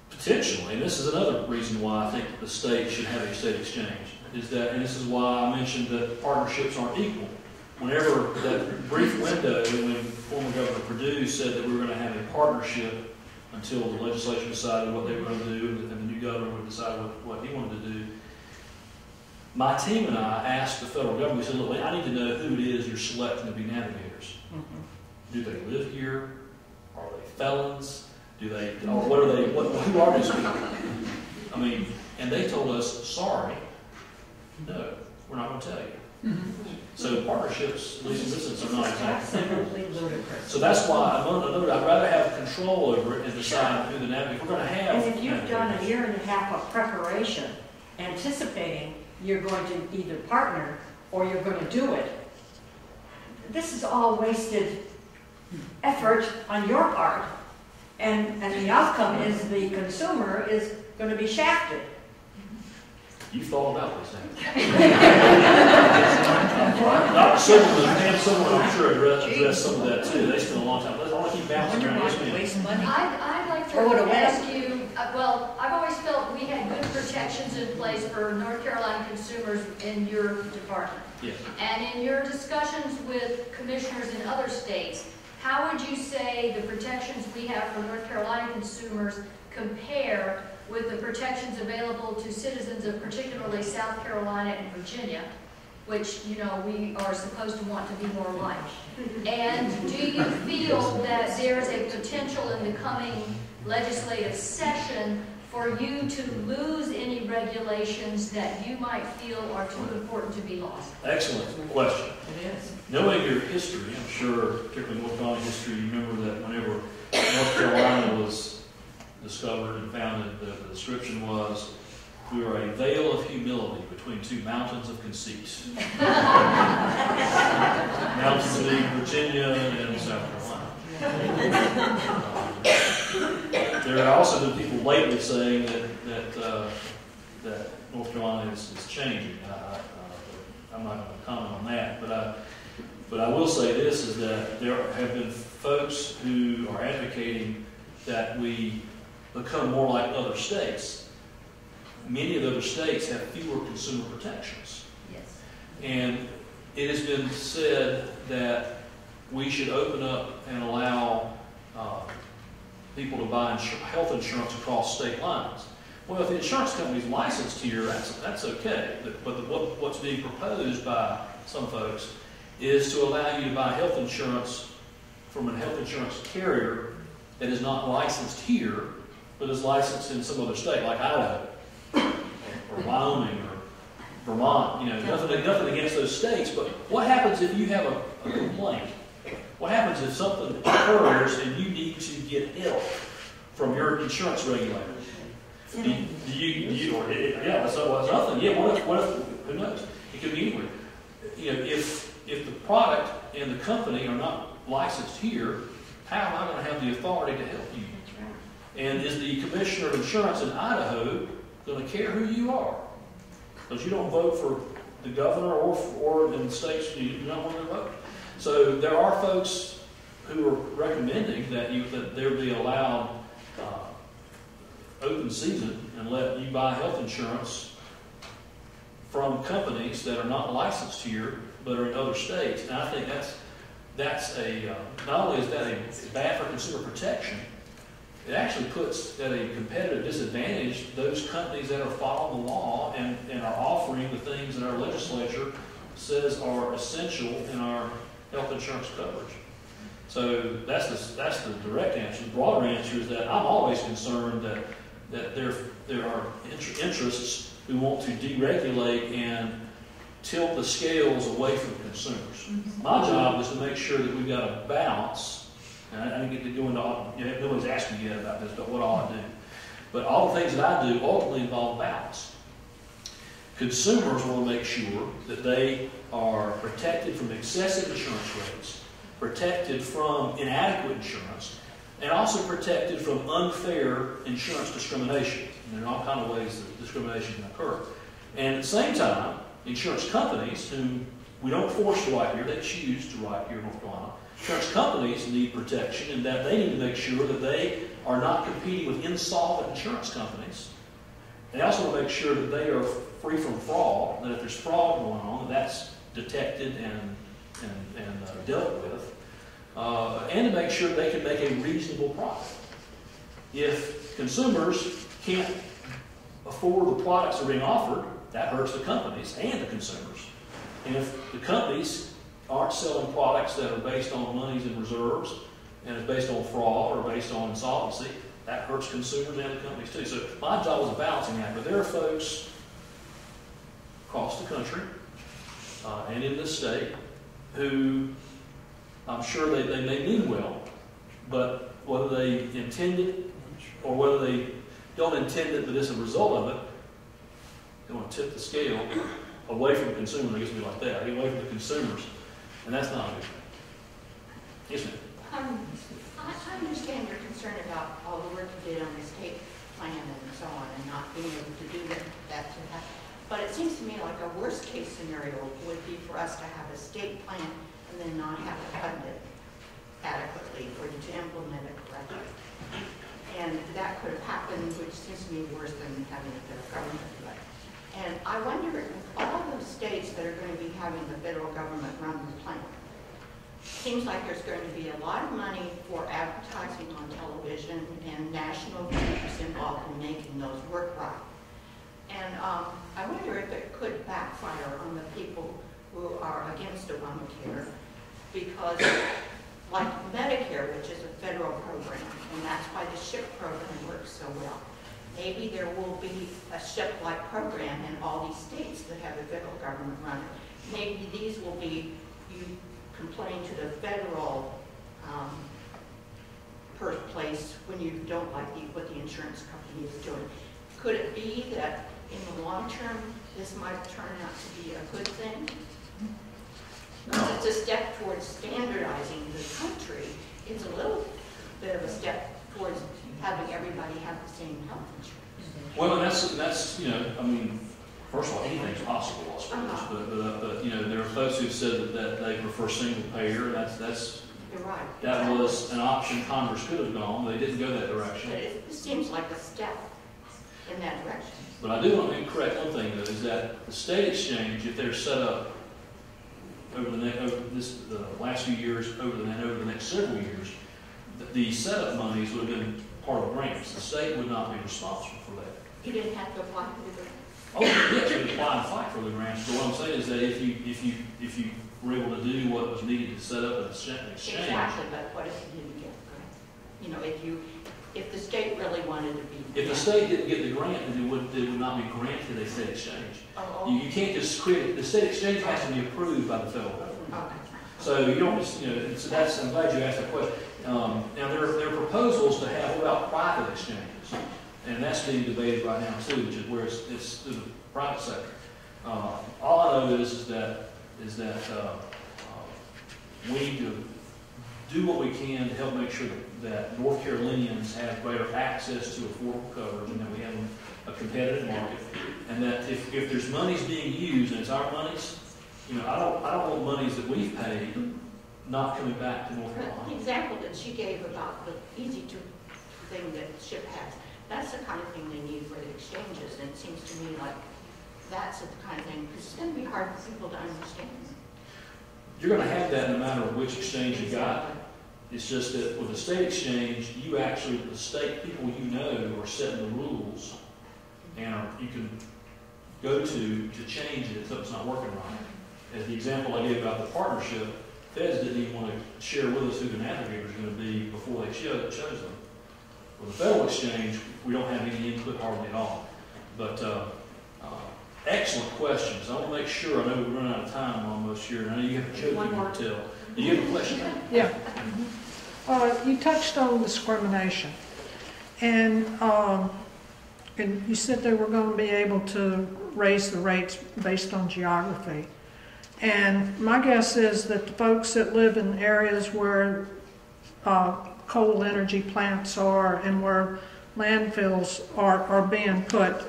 [SPEAKER 3] Potentially, and this is another reason why I think the state should have a state exchange, is that, and this is why I mentioned that partnerships aren't equal. Whenever that brief window when former Governor Perdue said that we were going to have a partnership until the legislature decided what they were going to do, and the new governor would decide what he wanted to do, my team and I asked the federal government, we said, look, I need to know who it is you're selecting to be navigators. Do they live here? Are they felons? Who are these people? I mean, and they told us, sorry, no, we're not going to tell you. So partnerships, at least in this instance, are not exactly.
[SPEAKER 4] Absolutely ludicrous.
[SPEAKER 3] So that's why I'd rather have control over it and decide who the navigator. We're going to have.
[SPEAKER 4] And if you've done a year and a half of preparation, anticipating you're going to either partner or you're going to do it, this is all wasted effort on your part, and the outcome is the consumer is going to be shafted.
[SPEAKER 3] You've thought about these things. Dr. Silverman and someone I'm sure addressed some of that too. They spend a long time. I want to keep bouncing around.
[SPEAKER 11] I'd like to ask you, well, I've always felt we had good protections in place for North Carolina consumers in your department.
[SPEAKER 3] Yes.
[SPEAKER 11] And in your discussions with commissioners in other states, how would you say the protections we have for North Carolina consumers compare with the protections available to citizens of particularly South Carolina and Virginia, which, we are supposed to want to be more like? And do you feel that there is a potential in the coming legislative session for you to lose any regulations that you might feel are too important to be lost?
[SPEAKER 3] Excellent question.
[SPEAKER 4] It is.
[SPEAKER 3] Knowing your history, I'm sure, particularly North Carolina history, you remember that whenever North Carolina was discovered and founded, the description was, we are a veil of humility between two mountains of conceit. Mountains being Virginia and South Carolina. There have also been people lately saying that North Carolina is changing. I'm not going to comment on that, but I will say this, is that there have been folks who are advocating that we become more like other states. Many of the other states have fewer consumer protections.
[SPEAKER 11] Yes.
[SPEAKER 3] And it has been said that we should open up and allow people to buy health insurance across state lines. Well, if the insurance company's licensed here, that's okay. But what's being proposed by some folks is to allow you to buy health insurance from a health insurance carrier that is not licensed here, but is licensed in some other state, like Idaho, or Wyoming, or Vermont. You know, nothing against those states, but what happens if you have a complaint? What happens if something occurs and you need to get help from your insurance regulator? Yeah, so it's nothing. Yeah, what if, who knows? It could be anywhere. You know, if the product and the company are not licensed here, how am I going to have the authority to help you?
[SPEAKER 11] That's right.
[SPEAKER 3] And is the commissioner of insurance in Idaho going to care who you are? Because you don't vote for the governor or in the states you don't want to vote. So there are folks who are recommending that there be allowed open season and let you buy health insurance from companies that are not licensed here but are in other states. And I think that's not only is that bad for consumer protection, it actually puts at a competitive disadvantage those companies that are following the law and are offering the things that our legislature says are essential in our health insurance coverage. So that's the direct answer. The broader answer is that I'm always concerned that there are interests who want to deregulate and tilt the scales away from consumers. Mm-hmm. My job is to make sure that we've got a balance. And I didn't get to go into all, nobody's asked me yet about this, but what all I do. But all the things that I do ultimately involve balance. Consumers want to make sure that they are protected from excessive insurance rates, protected from inadequate insurance, and also protected from unfair insurance discrimination. And there are all kinds of ways that discrimination can occur. And at the same time, insurance companies, whom we don't force to write here, they choose to write here in North Carolina, insurance companies need protection in that they need to make sure that they are not competing with insolvent insurance companies. They also want to make sure that they are free from fraud, that if there's fraud going on, that's detected and dealt with, and to make sure they can make a reasonable profit. If consumers can't afford the products that are being offered, that hurts the companies and the consumers. And if the companies aren't selling products that are based on monies and reserves, and is based on fraud or based on insolvency, that hurts consumers and the companies too. So my job is a balancing act, but there are folks across the country and in this state who I'm sure they may mean well, but whether they intend it or whether they don't intend it, but as a result of it, they want to tip the scale away from the consumers. I guess it'd be like that, away from the consumers, and that's not a good thing. Yes, ma'am.
[SPEAKER 12] I understand your concern about all the work you did on the state plan and so on, and not being able to do that to happen. But it seems to me like a worst case scenario would be for us to have a state plan and then not have to fund it adequately for you to implement it correctly. And that could have happened, which seems to me worse than having the federal government do it. And I wonder if all those states that are going to be having the federal government run the plan, seems like there's going to be a lot of money for advertising on television and national groups involved in making those work right. And I wonder if it could backfire on the people who are against Obamacare, because like Medicare, which is a federal program, and that's why the SHIP program works so well. Maybe there will be a SHIP-like program in all these states that have the federal government run it. Maybe these will be, you complain to the federal place when you don't like what the insurance company is doing. Could it be that in the long term, this might turn out to be a good thing? Because it's a step towards standardizing the country. It's a little bit of a step towards having everybody have the same health insurance.
[SPEAKER 3] Well, and that's you know, I mean, first of all, anything's possible, I suppose. But you know, there are folks who said that they prefer single payer.
[SPEAKER 12] You're right.
[SPEAKER 3] That was an option Congress could have gone. They didn't go that direction.
[SPEAKER 12] But it seems like a step in that direction.
[SPEAKER 3] But I do want to correct one thing, though, is that the state exchange, if they're set up over the last few years, over the next several years, the setup monies would have been part of grants. The state would not be responsible for that.
[SPEAKER 12] You didn't have to apply for the grant.
[SPEAKER 3] Oh, yes, we apply and fight for the grants. But what I'm saying is that if you were able to do what was needed to set up an exchange.
[SPEAKER 12] Exactly, but what if you didn't get the grant? You know, if the state really wanted to be.
[SPEAKER 3] If the state didn't get the grant, then it would not be granted a state exchange. You can't just create it. The state exchange has to be approved by the federal government.
[SPEAKER 12] Okay.
[SPEAKER 3] So you don't just, you know, I'm glad you asked that question. Now there are proposals to have what about private exchanges, and that's being debated right now too, which is where it's through the private sector. All I know is that we need to do what we can to help make sure that North Carolinians have greater access to affordable coverage, and that we have a competitive market, and that if there's monies being used and it's our monies, you know, I don't want monies that we've paid not coming back to North Carolina.
[SPEAKER 12] The example that she gave about the easy to thing that SHIP has, that's the kind of thing they need for the exchanges, and it seems to me like that's the kind of thing, because it's going to be hard for people to understand.
[SPEAKER 3] You're going to have that no matter which exchange you got. It's just that with the state exchange, you actually, the state people you know are setting the rules, and you can go to change it if something's not working right. As the example I gave about the partnership, feds didn't even want to share with us who the navigator is going to be before they chose them. With the federal exchange, we don't have any input hardly at all. But excellent questions. I want to make sure, I know we're running out of time almost here, and I know you have a joke you want to tell. Do you have a question?
[SPEAKER 13] Yeah. You touched on discrimination, and you said they were going to be able to raise the rates based on geography. And my guess is that the folks that live in areas where coal energy plants are and where landfills are being put,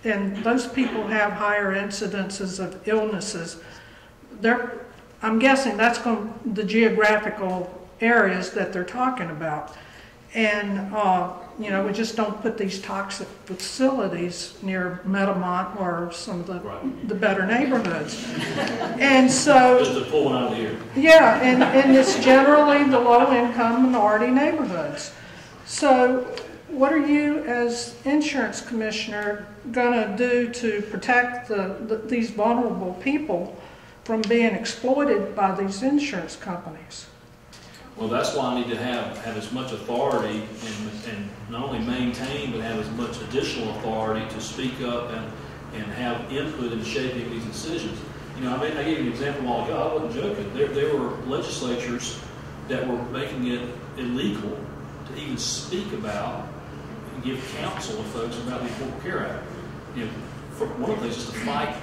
[SPEAKER 13] and those people have higher incidences of illnesses. I'm guessing that's the geographical areas that they're talking about. And, you know, we just don't put these toxic facilities near Meadowmont or some of the better neighborhoods. And so...
[SPEAKER 3] Just to pull one out of the ear.
[SPEAKER 13] Yeah, and it's generally the low-income minority neighborhoods. So what are you, as insurance commissioner, going to do to protect these vulnerable people from being exploited by these insurance companies?
[SPEAKER 3] Well, that's why I need to have as much authority and not only maintain, but have as much additional authority to speak up and have input in shaping these decisions. You know, I gave you an example a while ago. I wasn't joking. There were legislatures that were making it illegal to even speak about and give counsel to folks about the Affordable Care Act. You know, for one of the things is to fight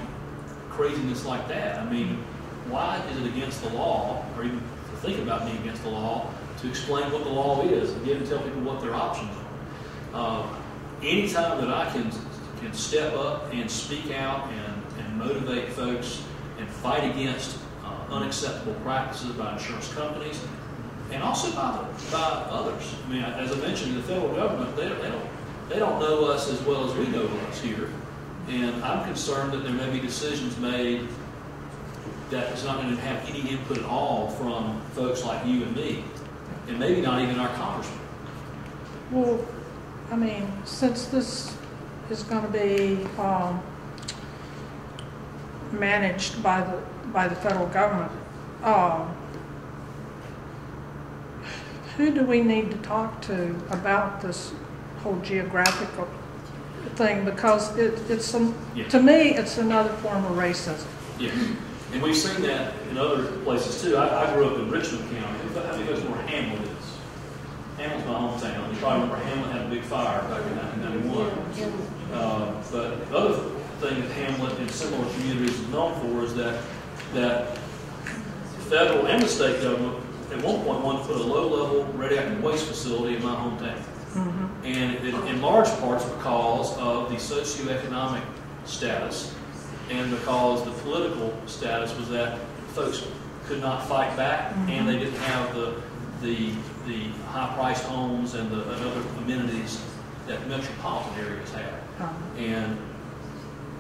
[SPEAKER 3] craziness like that. I mean, why is it against the law, or even to think about being against the law, to explain what the law is and give and tell people what their options are? Anytime that I can step up and speak out and motivate folks and fight against unacceptable practices by insurance companies and also by others. I mean, as I mentioned, the federal government, they don't know us as well as we know us here. And I'm concerned that there may be decisions made that is not going to have any input at all from folks like you and me, and maybe not even our congressmen.
[SPEAKER 13] Well, I mean, since this is going to be managed by the federal government, who do we need to talk to about this whole geographical thing? Because to me, it's another form of racism.
[SPEAKER 3] Yeah, and we've seen that in other places too. I grew up in Richmond County. How many of us know where Hamlet is? Hamlet's my hometown. You probably remember Hamlet had a big fire back in 1991. But the other thing that Hamlet and similar communities is known for is that federal and the state government at one point wanted to put a low-level radioactive waste facility in my hometown. Mm-hmm. And in large parts because of the socioeconomic status and because the political status was that folks could not fight back, mm-hmm. and they didn't have the high-priced homes and the other amenities that metropolitan areas had. And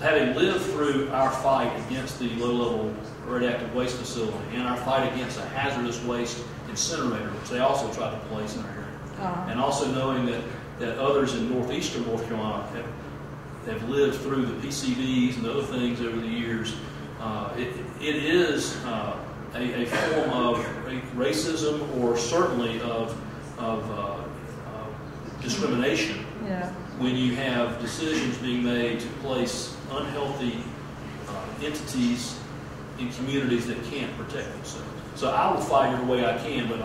[SPEAKER 3] having lived through our fight against the low-level radioactive waste facility and our fight against a hazardous waste incinerator, which they also tried to place in our area, and also knowing that others in northeastern North Carolina have lived through the PCBs and other things over the years, it is a form of racism, or certainly of discrimination. Yeah. When you have decisions being made to place unhealthy entities in communities that can't protect themselves. So I will fight every way I can, but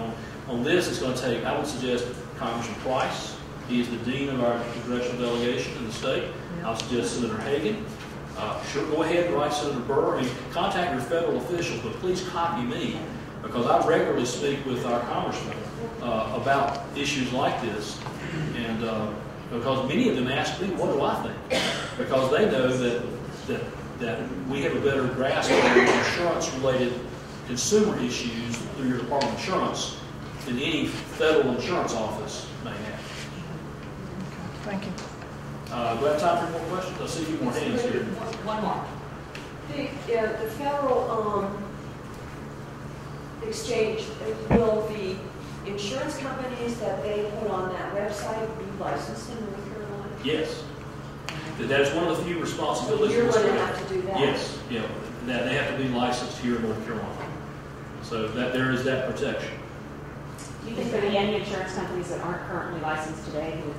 [SPEAKER 3] on this it's going to take, I would suggest Congressman Price. He is the dean of our congressional delegation in the state. Yeah. I'll suggest Senator Hagan. Sure, go ahead and write Senator Burr and contact your federal officials, but please copy me, because I regularly speak with our congressmen about issues like this, and because many of them ask me, what do I think? Because they know that we have a better grasp of insurance-related consumer issues through your Department of Insurance than any federal insurance office may have.
[SPEAKER 13] Okay, thank you.
[SPEAKER 3] Do we have time for more questions? I see a few more hands here.
[SPEAKER 4] One more. The federal exchange, will the insurance companies that they put on that website be licensed in North Carolina?
[SPEAKER 3] Yes. That is one of the few responsibilities.
[SPEAKER 4] You're going to have to do that?
[SPEAKER 3] Yes. Yeah. That they have to be licensed here in North Carolina. So that there is that protection.
[SPEAKER 2] Do you think there are any insurance companies that aren't currently licensed today who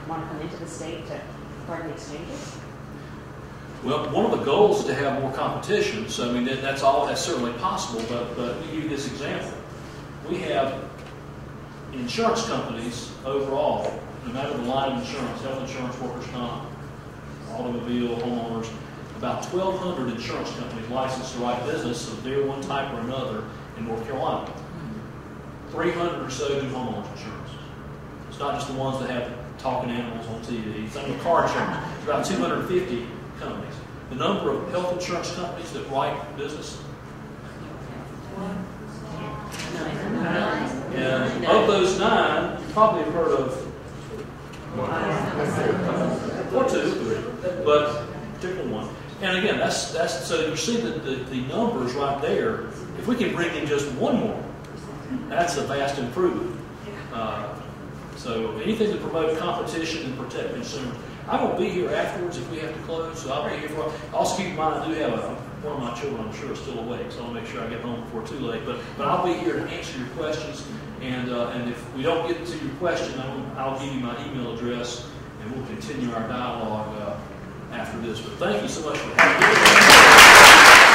[SPEAKER 2] want to come into the state to part of the exchanges?
[SPEAKER 3] Well, one of the goals is to have more competition. So I mean that's certainly possible. But let me give you this example. We have insurance companies overall, no matter the line of insurance, health insurance, workers' comp, automobile, homeowners, about 1,200 insurance companies licensed to write business of their one type or another in North Carolina. 300 or so do homeowners insurance. It's not just the ones that have talking animals on TV. It's only car insurance. It's about 250 companies. The number of health insurance companies that write business, and of those 9, you probably have heard of or 2, 3, but particularly 1. And again, that's so you see the numbers right there. If we can bring in just 1 more, that's a vast improvement. So anything to promote competition and protect consumers. I won't be here afterwards if we have to close, so I'll be here for. Also keep in mind, I do have one of my children, I'm sure, is still awake, so I'll make sure I get home before too late. But I'll be here to answer your questions, and if we don't get to your question, I'll give you my email address, and we'll continue our dialogue after this. But thank you so much for having me.